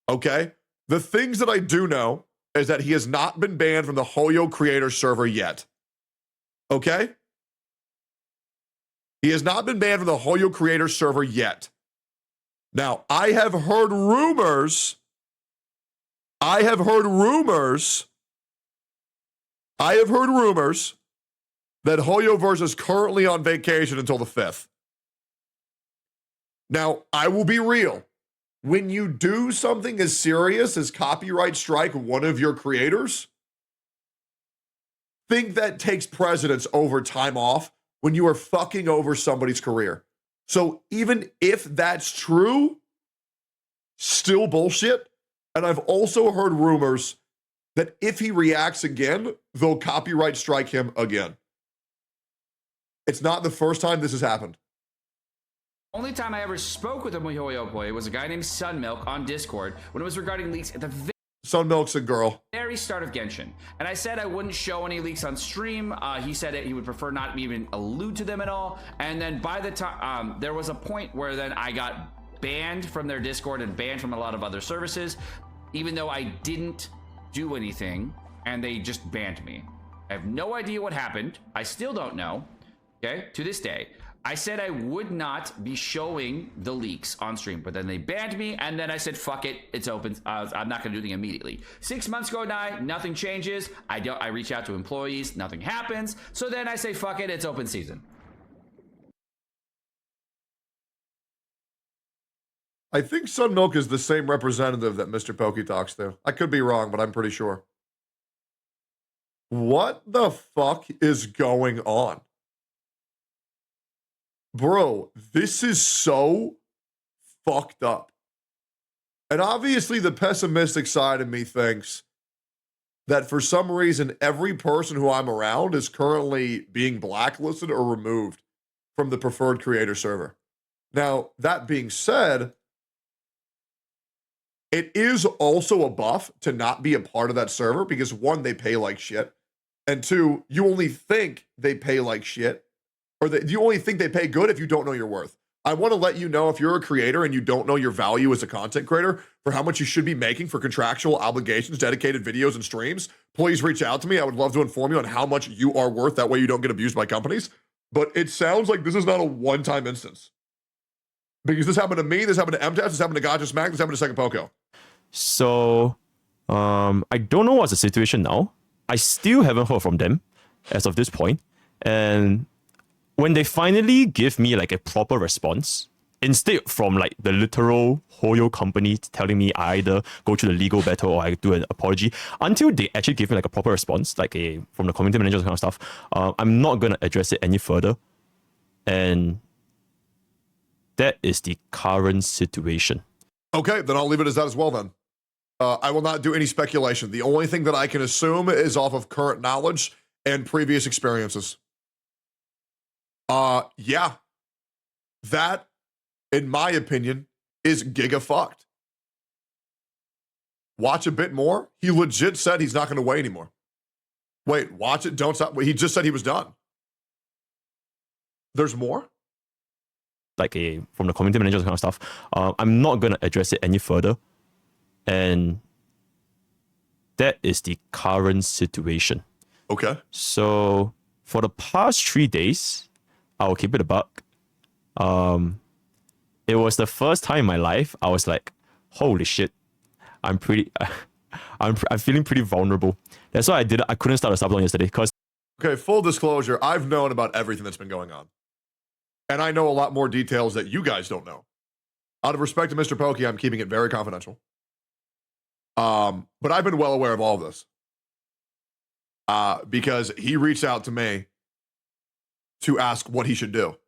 okay? The things that I do know is that he has not been banned from the Hoyo creator server yet, okay? He has not been banned from the Hoyo creator server yet. Now, I have heard rumors that Hoyoverse is currently on vacation until the 5th. Now, I will be real. When you do something as serious as copyright strike one of your creators, think that takes precedence over time off when you are fucking over somebody's career. So even if that's true, still bullshit. And I've also heard rumors that if he reacts again, they'll copyright strike him again. It's not the first time this has happened. Only time I ever spoke with a Hoyo boy was a guy named Sunmilk on Discord when it was regarding leaks at the Sunmilk's a girl. very start of Genshin. And I said I wouldn't show any leaks on stream. He said he would prefer not even allude to them at all. And then by the time, there was a point where then I got banned from their Discord and banned from a lot of other services, even though I didn't do anything and they just banned me. I have no idea what happened. I still don't know, okay, to this day. I said I would not be showing the leaks on stream, but then they banned me, and then I said, fuck it, it's open. I'm not gonna do anything immediately. 6 months go by, nothing changes. I reach out to employees, nothing happens. So then I say, fuck it, it's open season. I think Sunmilk is the same representative that MrPokke talks to. I could be wrong, but I'm pretty sure. What the fuck is going on? Bro, this is so fucked up. And obviously the pessimistic side of me thinks that for some reason, every person who I'm around is currently being blacklisted or removed from the preferred creator server. Now, that being said, it is also a buff to not be a part of that server because one, they pay like shit. And two, you only think they pay like shit. Or you only think they pay good if you don't know your worth. I want to let you know if you're a creator and you don't know your value as a content creator for how much you should be making for contractual obligations, dedicated videos and streams, please reach out to me. I would love to inform you on how much you are worth. That way you don't get abused by companies. But it sounds like this is not a one-time instance. Because this happened to me, this happened to MTAS, this happened to Kaceytron, this happened to MrPokke. So, I don't know what's the situation now. I still haven't heard from them as of this point. And when they finally give me like a proper response, instead from like the literal Hoyo company telling me I either go through the legal battle or I do an apology, until they actually give me like a proper response, like from the community manager kind of stuff, I'm not going to address it any further. And that is the current situation. Okay, then I'll leave it as that as well then. I will not do any speculation. The only thing that I can assume is off of current knowledge and previous experiences. Yeah. That, in my opinion, is giga fucked. Watch a bit more. He legit said he's not going to wait anymore. Wait, watch it. Don't stop. He just said he was done. There's more? Like from the community manager kind of stuff. I'm not going to address it any further. And that is the current situation. Okay. So for the past 3 days, I'll keep it a buck. It was the first time in my life I was like, holy shit, I'm feeling pretty vulnerable. That's why I couldn't start a subathon yesterday because. Okay, full disclosure, I've known about everything that's been going on. And I know a lot more details that you guys don't know. Out of respect to MrPokke, I'm keeping it very confidential. But I've been well aware of all of this. Because he reached out to me to ask what he should do.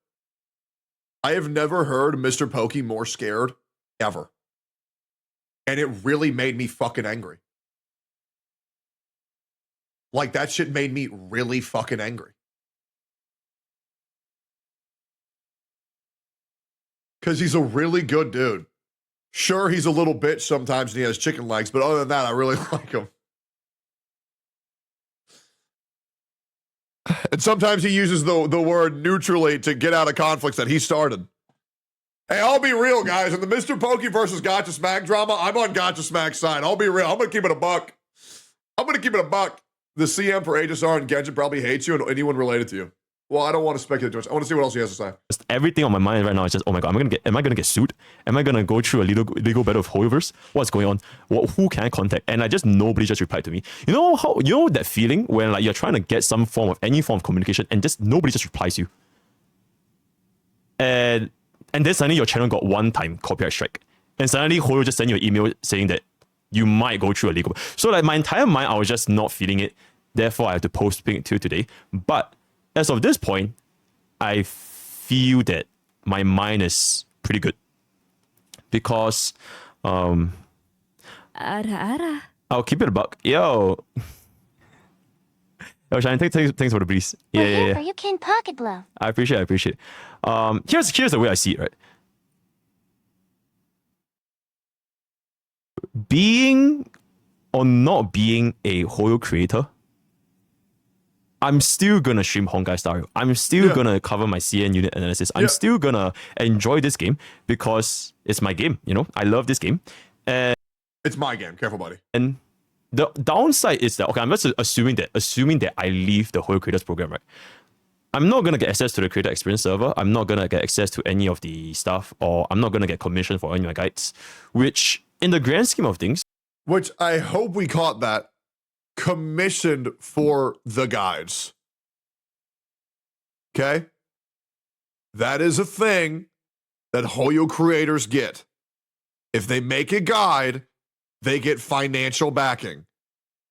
I have never heard MrPokke more scared, ever. And it really made me fucking angry. Like, that shit made me really fucking angry. Because he's a really good dude. Sure, he's a little bitch sometimes and he has chicken legs, but other than that, I really like him. And sometimes he uses the word neutrally to get out of conflicts that he started. Hey, I'll be real, guys. In the MrPokke versus Gotcha Smack drama, I'm on Gotcha Smack's side. I'll be real. I'm going to keep it a buck. The CM for HSR and Genshin probably hates you and anyone related to you. Well, I don't want to speculate too much. I want to see what else he has to say. Just everything on my mind right now is just, oh my god, am I gonna get sued? Am I gonna go through a legal battle of Hoyoverse? What's going on? Who can I contact? And nobody just replied to me. You know that feeling when like you're trying to get any form of communication and just nobody just replies you. And then suddenly your channel got one-time copyright strike. And suddenly Hoyo just sent you an email saying that you might go through a legal. So like my entire mind, I was just not feeling it. Therefore, I have to postpone it till today. But as of this point, I feel that my mind is pretty good. Because I'll keep it a buck. Yo, Shine, thanks for the breeze. Yeah. You can pocket blow. I appreciate it. Here's the way I see it, right? being or not being a Hoyo creator, I'm still gonna stream Honkai Star Rail. I'm still gonna cover my CN unit analysis. I'm still gonna enjoy this game because it's my game. You know, I love this game, and It's my game. Careful, buddy. and the downside is that, okay, I'm just assuming that I leave the Hoyo Creators program, right? I'm not gonna get access to the creator experience server. I'm not gonna get access to any of the stuff, or I'm not gonna get commission for any of my guides, which in the grand scheme of things, Which I hope we caught that. Commissioned for the guides. Okay? That is a thing that Hoyo creators get. If they make a guide, they get financial backing.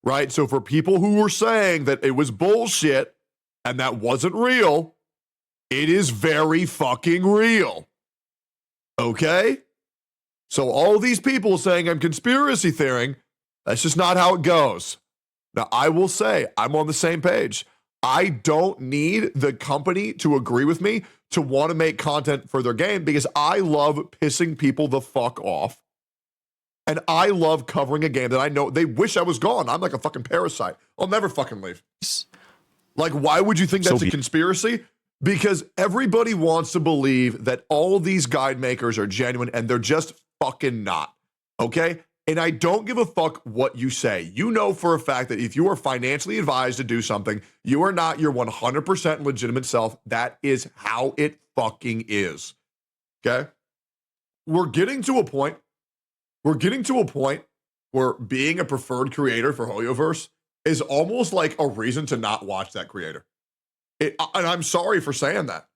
Right? So for people who were saying that it was bullshit and that wasn't real, it is very fucking real. Okay? So all these people saying I'm conspiracy theoring, that's just not how it goes. Now, I will say I'm on the same page. I don't need the company to agree with me to want to make content for their game because I love pissing people the fuck off. And I love covering a game that I know they wish I was gone. I'm like a fucking parasite. I'll never fucking leave. Like, why would you think that's a conspiracy? Because everybody wants to believe that all these guide makers are genuine and they're just fucking not. Okay? And I don't give a fuck what you say. You know for a fact that if you are financially advised to do something, you are not your 100% legitimate self. That is how it fucking is. Okay? We're getting to a point where being a preferred creator for Hoyoverse is almost like a reason to not watch that creator. And I'm sorry for saying that.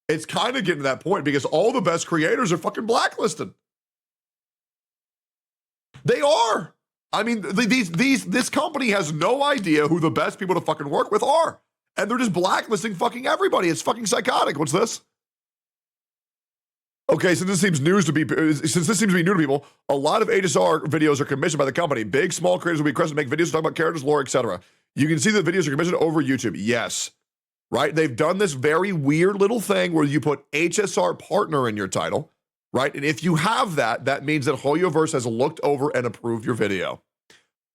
It's kind of getting to that point because all the best creators are fucking blacklisted. They are. I mean, this company has no idea who the best people to fucking work with are. And they're just blacklisting fucking everybody. It's fucking psychotic. What's this? Okay, since this seems new to be people, a lot of HSR videos are commissioned by the company. Big, small creators will be requested to make videos talking about characters, lore, etc. You can see the videos are commissioned over YouTube. Yes. Right? They've done this very weird little thing where you put HSR partner in your title. Right? And if you have that, that means that Hoyoverse has looked over and approved your video.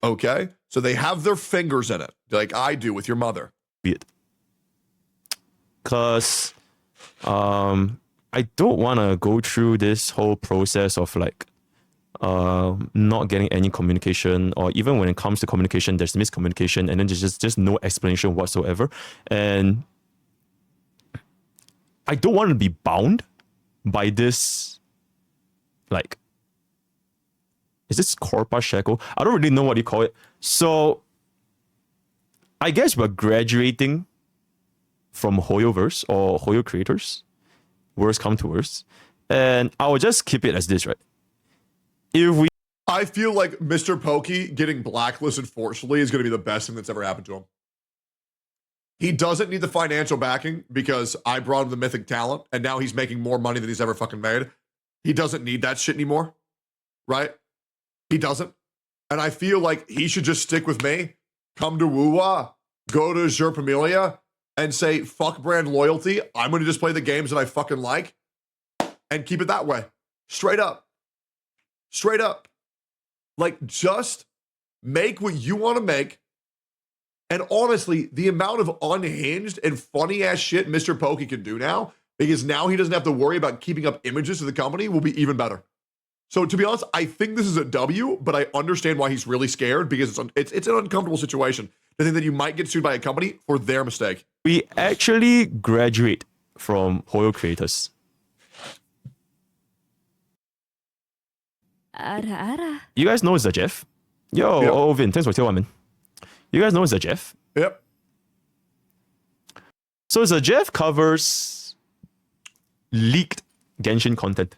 Okay? So they have their fingers in it, like I do with your mother. Because I don't want to go through this whole process of like not getting any communication, or even when it comes to communication, there's miscommunication, and then there's just no explanation whatsoever. And I don't want to be bound by this. Like, is this corpus shackle? I don't really know what you call it. So, I guess we're graduating from Hoyoverse or Hoyo creators. Worst come to worst. And I will just keep it as this, right? I feel like MrPokke getting blacklisted forcefully is going to be the best thing that's ever happened to him. He doesn't need the financial backing because I brought him the mythic talent, and now he's making more money than he's ever fucking made. He doesn't need that shit anymore, right? He doesn't. And I feel like he should just stick with me, come to Wuwa, go to Zerpamilia, and say, fuck brand loyalty. I'm going to just play the games that I fucking like and keep it that way. Straight up. Straight up. Like, just make what you want to make. And honestly, the amount of unhinged and funny ass shit MrPokke can do now, because now he doesn't have to worry about keeping up images to the company, will be even better. So to be honest, I think this is a W, but I understand why he's really scared, because it's an uncomfortable situation to think that you might get sued by a company for their mistake. We actually graduate from Hoyo creators. You guys know Zajeff? Yo, Yep. Ovin, thanks for telling me. You guys know Zajeff? Yep. So Zajeff covers leaked Genshin content.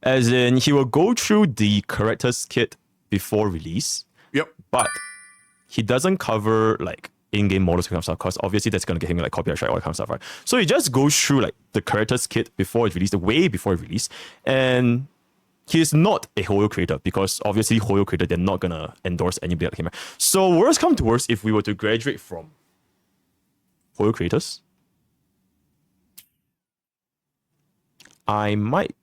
As in, he will go through the characters kit before release. Yep. But he doesn't cover like in-game models kind of stuff, because obviously that's gonna get him like copyright strike, all that kind of stuff, right? So he just goes through like the characters kit before it's released, way before it's released, and he's not a Hoyo creator, because obviously Hoyo creator, they're not gonna endorse anybody like him. Right? So worst come to worst, if we were to graduate from Hoyo creators, I might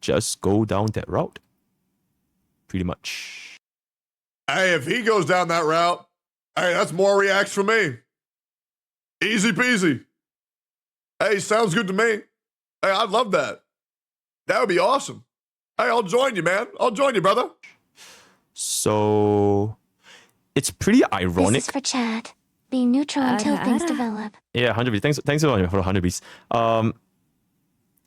just go down that route. pretty much. Hey, if he goes down that route, hey, that's more reacts for me. Easy peasy. Hey, sounds good to me. Hey, I'd love that. That would be awesome. Hey, I'll join you, man. I'll join you, brother. So it's pretty ironic. This is for chat. Be neutral until things develop. Yeah, 100 beats. Thanks for 100 beats.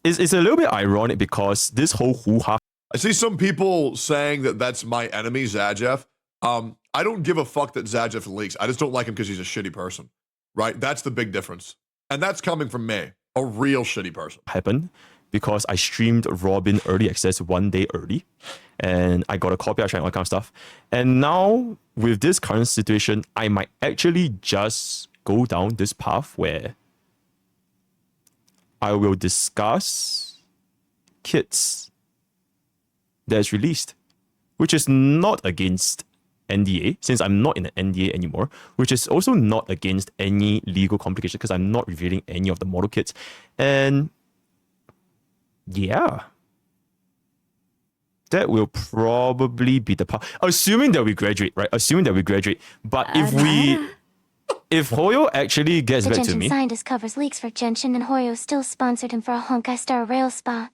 It's a little bit ironic because this whole hoo-ha. I see some people saying that that's my enemy, Zajeff. I don't give a fuck that Zajeff leaks. I just don't like him because he's a shitty person, right? That's the big difference. And that's coming from me, a real shitty person. Happened because I streamed Robin early access 1 day early and I got a copyright strike and all that kind of stuff. And now with this current situation, I might actually just go down this path where I will discuss kids that's released, which is not against NDA, since I'm not in an NDA anymore, which is also not against any legal complication because I'm not revealing any of the model kits. And yeah, that will probably be the path. Assuming that we graduate, right? Assuming that we graduate. But if Hoyo actually gets back to Genshin me. scientist covers leaks for Genshin and Hoyo still sponsored him for a Honkai Star Rail Spa.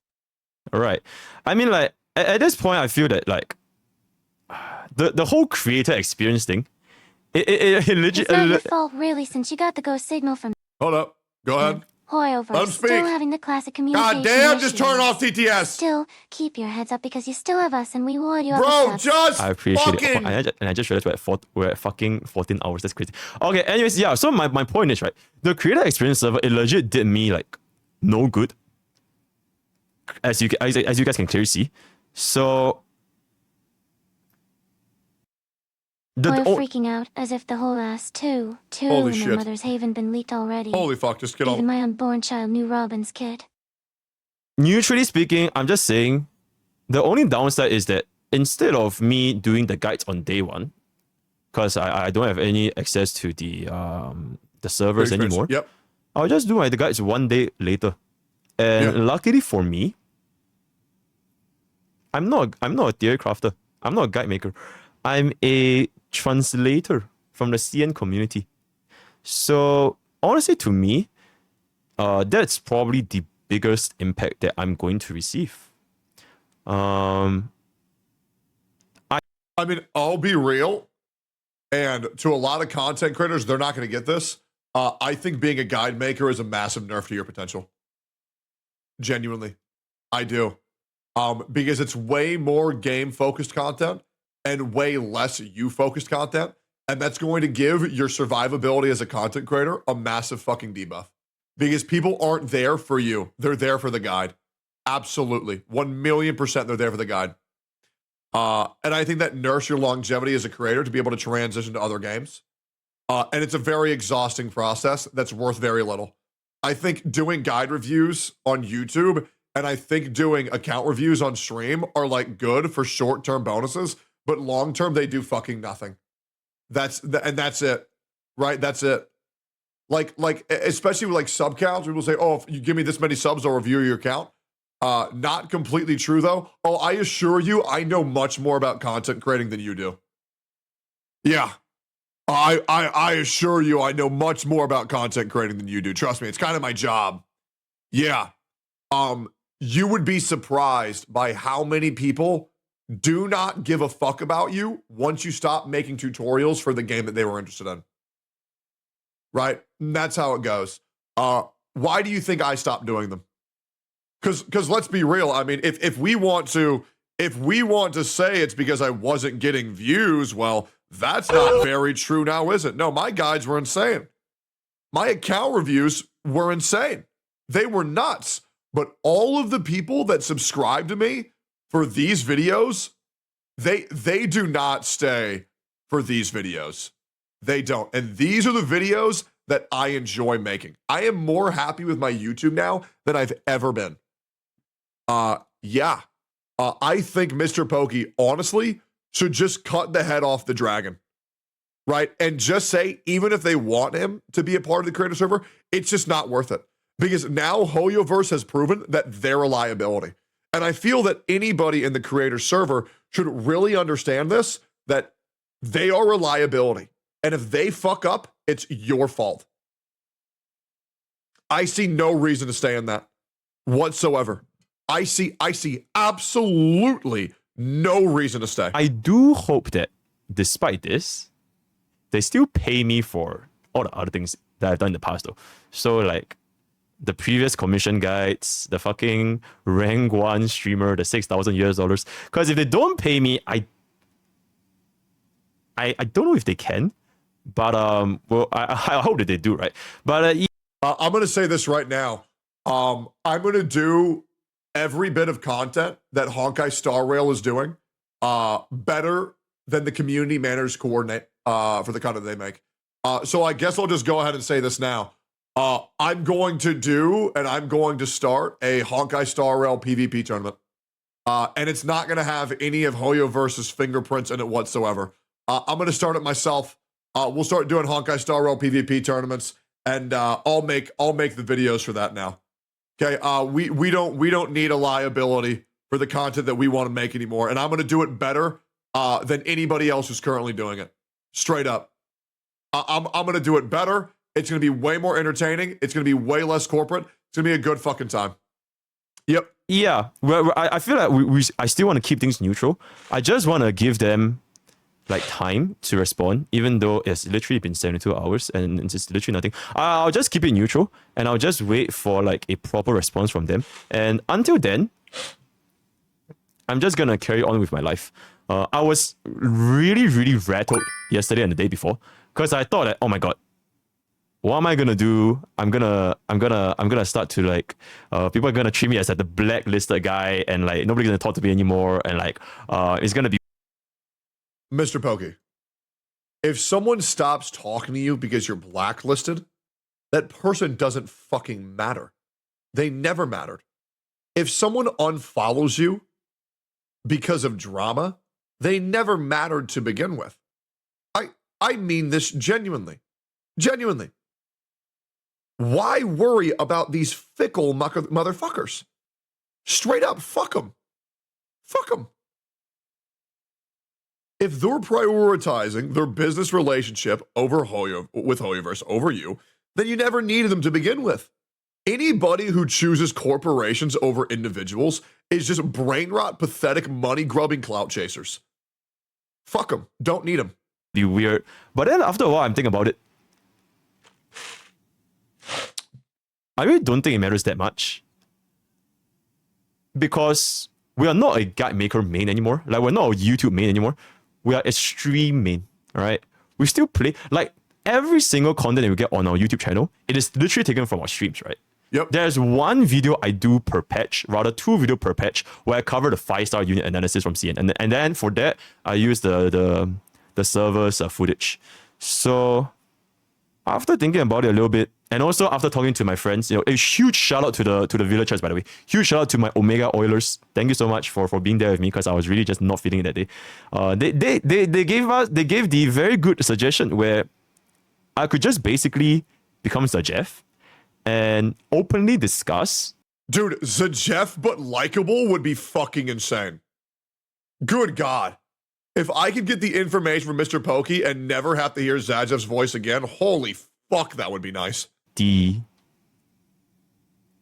All right. I mean, like, at this point, I feel that, like, the whole creator experience thing, it legit. It's not your fault, really, since you got the go signal from Hold up. Go ahead. Hoyoverse, speak. still having the classic communication. God damn, just issues. turn off TTS. Still, keep your heads up because you still have us and we want you Bro, up. just I appreciate fucking... it. And I just realized we're at fucking 14 hours. That's crazy. Okay, anyways, yeah. So my point is, right, the creator experience server, it legit did me, like, no good. As you guys can clearly see. So Hoyo freaking out as if the whole ass two Holy in shit. their mother's haven been leaked already. Holy fuck, just get Even on. my unborn child knew Robin's kid. neutrally speaking, I'm just saying the only downside is that instead of me doing the guides on day one, because I don't have any access to the servers anymore. Yep. I'll just do the guides 1 day later. And luckily for me, I'm not a theory crafter. I'm not a guide maker. I'm a translator from the CN community. So honestly, to me, that's probably the biggest impact that I'm going to receive. I mean, I'll be real, and to a lot of content creators, they're not going to get this. I think being a guide maker is a massive nerf to your potential. Genuinely, I do. Because it's way more game-focused content and way less you-focused content, and that's going to give your survivability as a content creator a massive fucking debuff. Because people aren't there for you. They're there for the guide. Absolutely. 1,000,000% they're there for the guide. And I think that nerfs your longevity as a creator to be able to transition to other games. And it's a very exhausting process that's worth very little. I think doing guide reviews on YouTube and I think doing account reviews on stream are like good for short-term bonuses, but long-term they do fucking nothing. That's it, right? That's it. Like especially with like sub counts, people say, "Oh, if you give me this many subs, I'll review your account." Not completely true though. Oh, I assure you, I know much more about content creating than you do. Yeah. I assure you, I know much more about content creating than you do. Trust me, it's kind of my job. Yeah. You would be surprised by how many people do not give a fuck about you once you stop making tutorials for the game that they were interested in. Right? And that's how it goes. Why do you think I stopped doing them? Because let's be real. I mean, if we want to say it's because I wasn't getting views, well, that's not very true now, is it? No, my guides were insane. My account reviews were insane. They were nuts. But all of the people that subscribe to me for these videos, they do not stay for these videos. They don't. And these are the videos that I enjoy making. I am more happy with my YouTube now than I've ever been. I think MrPokke, honestly, should just cut the head off the dragon, right? And just say, even if they want him to be a part of the creator server, it's just not worth it. Because now Hoyoverse has proven that they're a liability. And I feel that anybody in the creator server should really understand this, that they are a liability. And if they fuck up, it's your fault. I see no reason to stay in that whatsoever. I see absolutely no reason to stay. I do hope that despite this, they still pay me for all the other things that I've done in the past though. So like the previous commission guides, the fucking rank 1 streamer, the $6,000 Because if they don't pay me, I don't know if they can. But well, I hope that they do, right? But I'm gonna say this right now. I'm gonna do every bit of content that Honkai Star Rail is doing better than the community managers coordinate for the content they make. So I guess I'll just go ahead and say this now. I'm going to start a Honkai Star Rail PvP tournament. And it's not going to have any of Hoyo versus fingerprints in it whatsoever. I'm going to start it myself. We'll start doing Honkai Star Rail PvP tournaments, and I'll make the videos for that now. Okay, we don't need a liability for the content that we want to make anymore, and I'm going to do it better than anybody else who's currently doing it. Straight up, I'm going to do it better. It's going to be way more entertaining. It's going to be way less corporate. It's going to be a good fucking time. Yep. Yeah, well, I feel like I still want to keep things neutral. I just want to give them like time to respond, even though it's literally been 72 hours and it's literally nothing. I'll just keep it neutral and I'll just wait for like a proper response from them. And until then, I'm just gonna carry on with my life. I was really, really rattled yesterday and the day before because I thought that, oh my god, what am I gonna do? I'm gonna start to like people are gonna treat me as like the blacklisted guy and like nobody's gonna talk to me anymore and like it's gonna be MrPokke, if someone stops talking to you because you're blacklisted, that person doesn't fucking matter. They never mattered. If someone unfollows you because of drama, they never mattered to begin with. I mean this genuinely. Genuinely. Why worry about these fickle motherfuckers? Straight up, fuck them. Fuck them. If they're prioritizing their business relationship over with Hoyoverse over you, then you never needed them to begin with. Anybody who chooses corporations over individuals is just brain rot, pathetic, money-grubbing clout chasers. Fuck them. Don't need them. Be weird. But then after a while, I'm thinking about it. I really don't think it matters that much. Because we are not a guide maker main anymore. Like, we're not a YouTube main anymore. We are a stream main, alright? We still play, like, every single content that we get on our YouTube channel, it is literally taken from our streams, right? Yep. There's one video I do per patch, rather 2 video per patch, where I cover the 5-star unit analysis from CN. And then for that, I use the server's footage. So after thinking about it a little bit, and also after talking to my friends, a huge shout out to the villagers, by the way. Huge shout out to my Omega Oilers. Thank you so much for being there with me because I was really just not feeling it that day. They gave the very good suggestion where I could just basically become Sir Jeff and openly discuss. Dude, Zajef but likable would be fucking insane. Good God. If I could get the information from MrPokke and never have to hear Zajef's voice again, holy fuck, that would be nice. The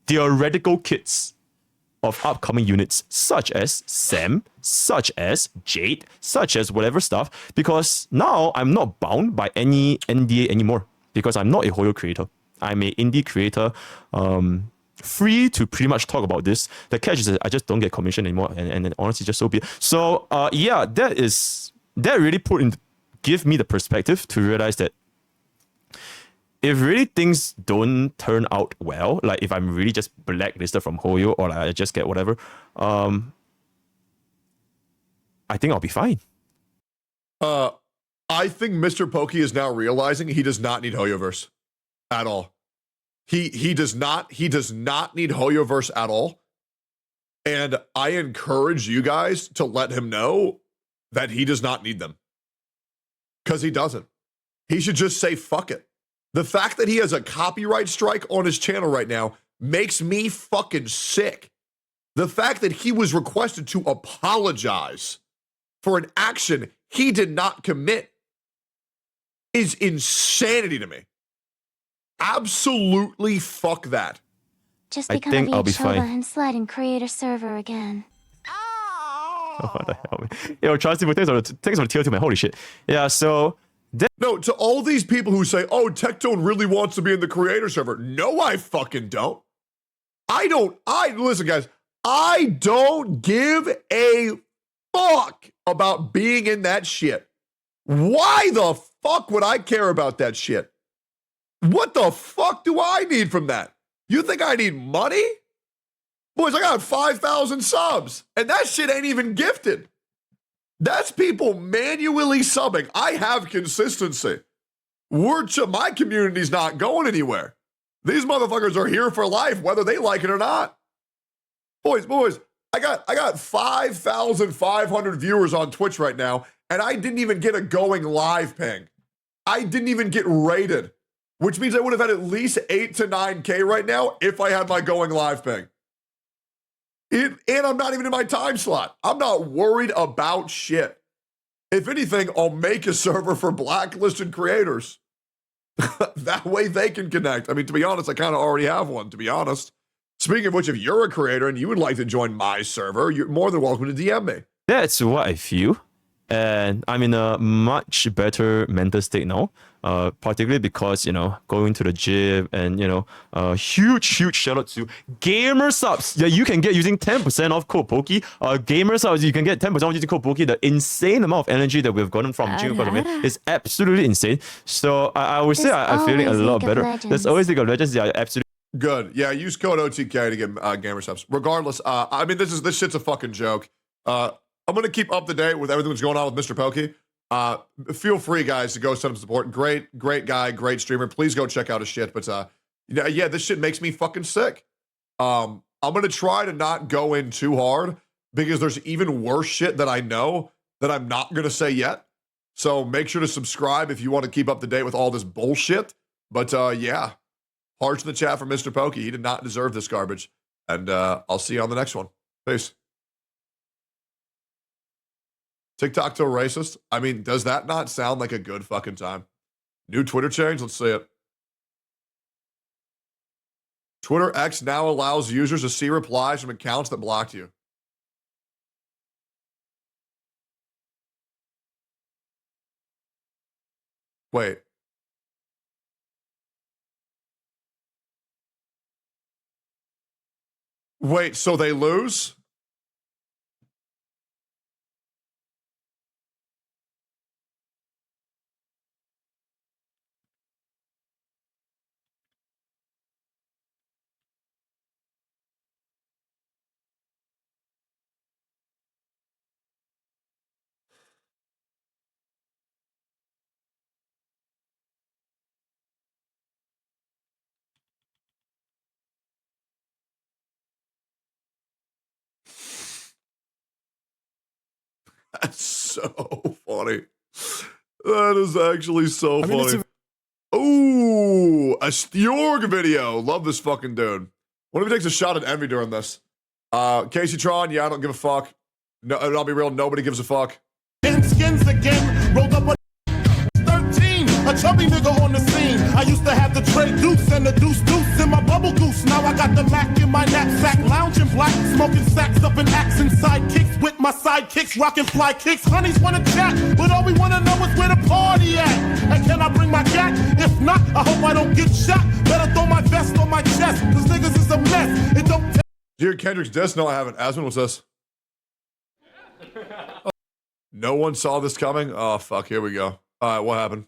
theoretical kits of upcoming units, such as Sam, such as Jade, such as whatever stuff, because now I'm not bound by any NDA anymore, because I'm not a Hoyo creator. I'm a indie creator, free to pretty much talk about this. The catch is that I just don't get commission anymore, and honestly, just so be it. So, yeah, that really give me the perspective to realize that if really things don't turn out well, like if I'm really just blacklisted from Hoyo or like I just get whatever, I think I'll be fine. I think MrPokke is now realizing he does not need Hoyoverse at all. He does not need Hoyoverse at all. And I encourage you guys to let him know that he does not need them. Because he doesn't. He should just say fuck it. The fact that he has a copyright strike on his channel right now makes me fucking sick. The fact that he was requested to apologize for an action he did not commit is insanity to me. Absolutely fuck that. Just I become think a I'll be VHova fine. and slide in creator server again. What the hell, man? Yo, Charles, thanks for the tier 2, man. Holy shit. Yeah, so No, to all these people who say, oh, Tectone really wants to be in the creator server. No, I fucking don't. Listen, guys, I don't give a fuck about being in that shit. Why the fuck would I care about that shit? What the fuck do I need from that? You think I need money? Boys, I got 5,000 subs, and that shit ain't even gifted. That's people manually subbing. I have consistency. My community's not going anywhere. These motherfuckers are here for life, whether they like it or not. Boys, I got 5,500 viewers on Twitch right now, and I didn't even get a going live ping. I didn't even get rated, which means I would have had at least 8 to 9K right now if I had my going live ping. And I'm not even in my time slot. I'm not worried about shit. If anything, I'll make a server for blacklisted creators. That way they can connect. I mean, to be honest, I kind of already have one, to be honest. Speaking of which, if you're a creator and you would like to join my server, you're more than welcome to DM me. that's what I feel. And I'm in a much better mental state now, particularly because, going to the gym and, huge shout out to gamer subs that you can get using 10% off code Pokke. Gamer subs, you can get 10% off using code Pokke. The insane amount of energy that we've gotten from gym is absolutely insane. So I would say I'm feeling a lot better. There's always League of Legends. Yeah, absolutely. Good. Yeah, use code OTK to get gamer subs. Regardless, I mean, this shit's a fucking joke. I'm going to keep up to date with everything that's going on with MrPokke. Feel free, guys, to go send him support. Great guy, great streamer. Please go check out his shit. But yeah, this shit makes me fucking sick. I'm going to try to not go in too hard because there's even worse shit that I know that I'm not going to say yet. So make sure to subscribe if you want to keep up to date with all this bullshit. But yeah, hearts in the chat for MrPokke. He did not deserve this garbage. And I'll see you on the next one. Peace. TikTok to a racist? I mean, does that not sound like a good fucking time? New Twitter change? Let's see it. Twitter X now allows users to see replies from accounts that blocked you. Wait. Wait, so they lose? That's so funny. That is actually so funny. Ooh, a Stjorg video. Love this fucking dude. What if he takes a shot at Envy during this? Kaceytron, yeah, I don't give a fuck. No, I'll be real, nobody gives a fuck. In skins again, rolled up a 13, a chubby nigga on the scene. I used to have the tray deuce and the deuce in my bubble goose. Now I got the Mac in my knapsack, lounging black, smoking sacks up in axe and sidekicks with my sidekicks, rocking fly kicks. Honeys wanna chat, but all we wanna know is where the party at. And can I bring my cat? If not, I hope I don't get shot. Better throw my vest on my chest, cause niggas is a mess. It don't take. Dear Kendrick's diss? No, I haven't. Asmund, what's this? No one saw this coming? Oh, fuck, here we go. All right, what happened?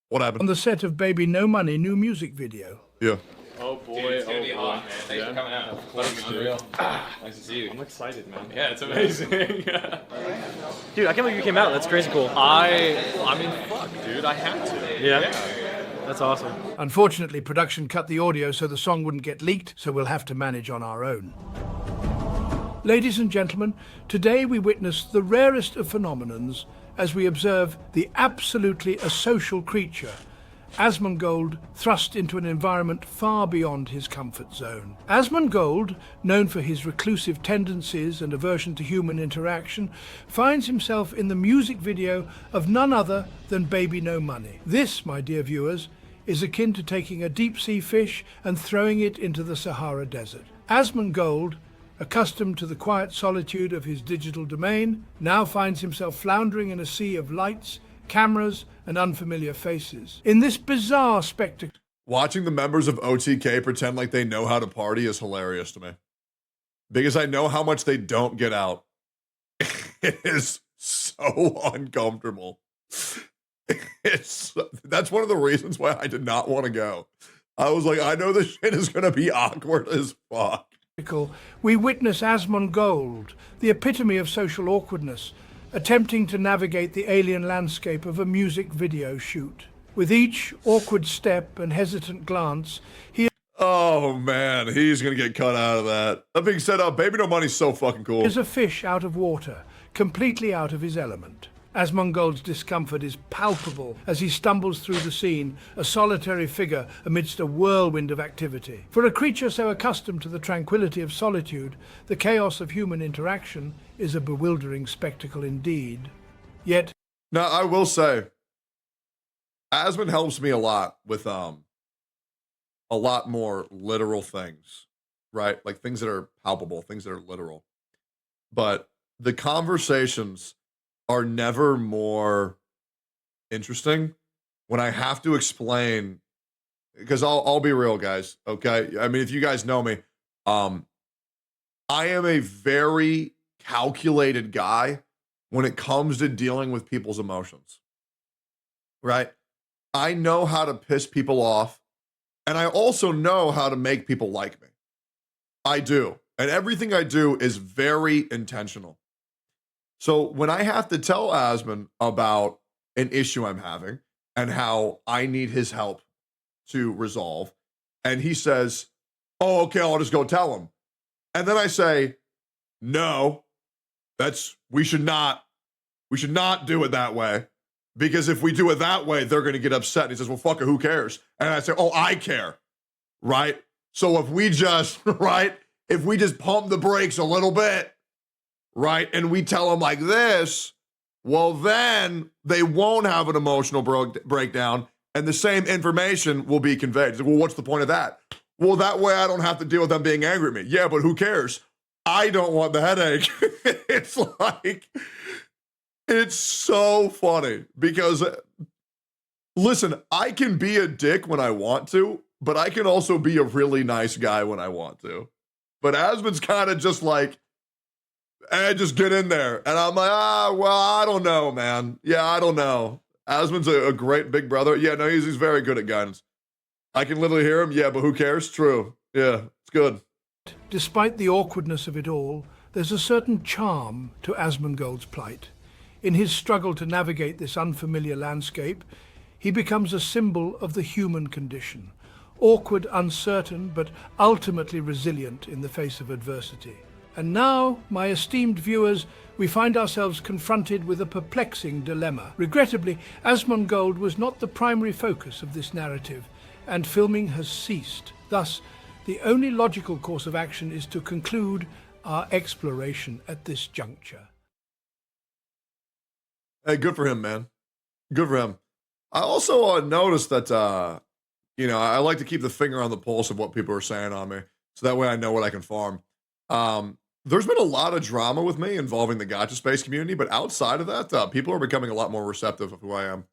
What happened? On the set of Baby No Money new music video. Yeah. Oh boy, dude, it's gonna be hot, man. Thanks for coming out. Of course, unreal. Nice to see you. I'm excited, man. Yeah, it's amazing. Dude, I can't believe you came out. That's crazy cool. I mean, fuck, dude, I had to. Yeah. That's awesome. Unfortunately, production cut the audio so the song wouldn't get leaked, so we'll have to manage on our own. Ladies and gentlemen, today we witness the rarest of phenomenons as we observe the absolutely asocial creature Asmongold thrust into an environment far beyond his comfort zone. Asmongold, known for his reclusive tendencies and aversion to human interaction, finds himself in the music video of none other than Baby No Money. This, my dear viewers, is akin to taking a deep-sea fish and throwing it into the Sahara Desert. Asmongold, accustomed to the quiet solitude of his digital domain, now finds himself floundering in a sea of lights, cameras, and unfamiliar faces. In this bizarre spectacle, watching the members of OTK pretend like they know how to party is hilarious to me. Because I know how much they don't get out. It is so uncomfortable. That's one of the reasons why I did not want to go. I was like, I know this shit is going to be awkward as fuck. We witness Asmongold, the epitome of social awkwardness, attempting to navigate the alien landscape of a music video shoot. With each awkward step and hesitant glance, he... Oh man, he's gonna get cut out of that. That being said, Baby No Money's so fucking cool. is a fish out of water, completely out of his element. Asmongold's discomfort is palpable as he stumbles through the scene, a solitary figure amidst a whirlwind of activity. For a creature so accustomed to the tranquility of solitude, the chaos of human interaction is a bewildering spectacle indeed. Yet... Now, I will say, Asmon helps me a lot with a lot more literal things, right? Like things that are palpable, things that are literal. But the conversations are never more interesting when I have to explain, because I'll be real, guys, okay? I mean, if you guys know me, I am a very calculated guy when it comes to dealing with people's emotions, right? I know how to piss people off, and I also know how to make people like me. I do, and everything I do is very intentional. So when I have to tell Asmon about an issue I'm having and how I need his help to resolve, and he says, oh, okay, I'll just go tell him. And then I say, no, we should not do it that way, because if we do it that way, they're going to get upset. And he says, well, fuck it, who cares? And I say, oh, I care, right? So if we just, right, if we just pump the brakes a little bit, right, and we tell them like this, well, then they won't have an emotional breakdown, and the same information will be conveyed. Well, what's the point of that? Well, that way I don't have to deal with them being angry at me. Yeah, but who cares? I don't want the headache. It's like, it's so funny because, listen, I can be a dick when I want to, but I can also be a really nice guy when I want to. But Asmon's kind of just like, just get in there. And I'm like, well, I don't know, man. Yeah, I don't know. Asmon's a great big brother. Yeah, no, he's very good at guidance. I can literally hear him. Yeah, but who cares? True. Yeah, it's good. Despite the awkwardness of it all, there's a certain charm to Asmongold's plight. In his struggle to navigate this unfamiliar landscape, he becomes a symbol of the human condition. Awkward, uncertain, but ultimately resilient in the face of adversity. And now, my esteemed viewers, we find ourselves confronted with a perplexing dilemma. Regrettably, Asmongold was not the primary focus of this narrative, and filming has ceased. Thus, the only logical course of action is to conclude our exploration at this juncture. Hey, good for him, man. Good for him. I also noticed that, I like to keep the finger on the pulse of what people are saying on me, so that way I know what I can farm. There's been a lot of drama with me involving the Gacha Space community, but outside of that, people are becoming a lot more receptive of who I am.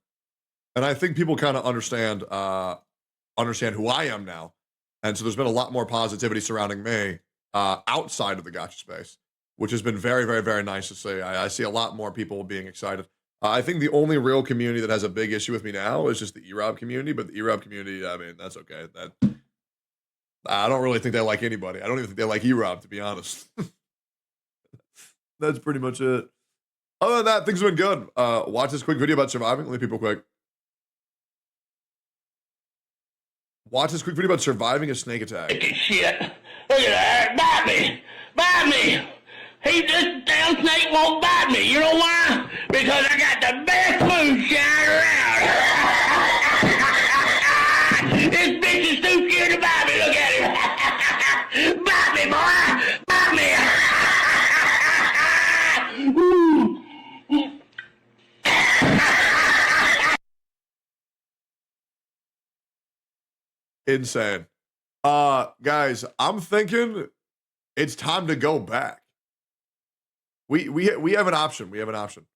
And I think people kind of understand who I am now. And so there's been a lot more positivity surrounding me outside of the Gacha Space, which has been very, very, very nice to see. I see a lot more people being excited. I think the only real community that has a big issue with me now is just the EROB community, but the EROB community, I mean, that's okay. I don't really think they like anybody. I don't even think they like EROB, to be honest. That's pretty much it. Other than that, things have been good. Watch this quick video about surviving. Let me people quick. Watch this quick video about surviving a snake attack. Shit. Look at that. Bite me. Bite me. This damn snake won't bite me. You know why? Because I got the best moonshine around. insane. Guys, I'm thinking it's time to go back. We have an option. We have an option.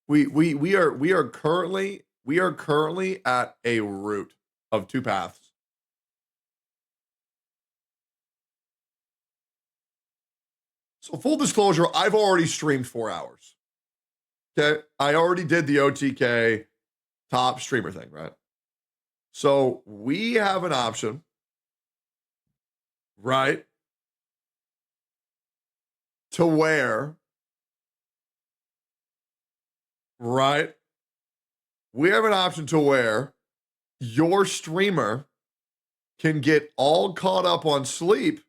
We are currently at a route of two paths. So full disclosure, I've already streamed 4 hours. Okay, I already did the OTK top streamer thing, right? So we have an option, right? To where, right? We have an option to where your streamer can get all caught up on sleep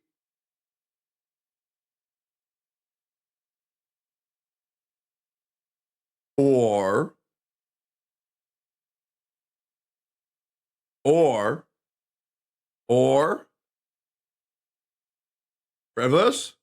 or ready for this?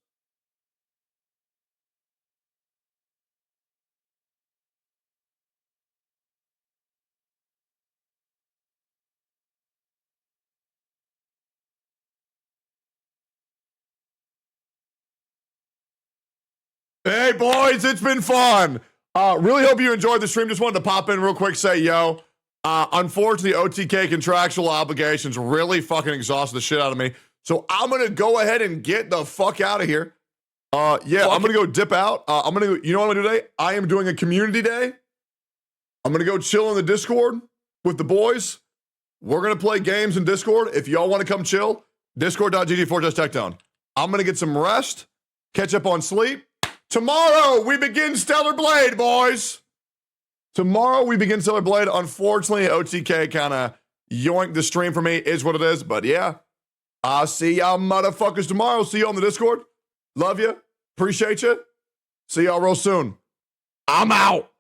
Hey boys, it's been fun. Really hope you enjoyed the stream. Just wanted to pop in real quick, say yo. Unfortunately, OTK contractual obligations really fucking exhausted the shit out of me. So I'm gonna go ahead and get the fuck out of here. Yeah, I'm gonna go dip out. I'm gonna go, you know what I'm gonna do today? I am doing a community day. I'm gonna go chill in the Discord with the boys. We're gonna play games in Discord. If y'all want to come chill, discord.gg/Tectone. I'm gonna get some rest, catch up on sleep. Tomorrow we begin Stellar Blade, boys. Tomorrow we begin Stellar Blade. Unfortunately, OTK kind of yoinked the stream for me. Is what it is. But yeah, I'll see y'all motherfuckers tomorrow. See you on the Discord. Love you. Appreciate you. See y'all real soon. I'm out.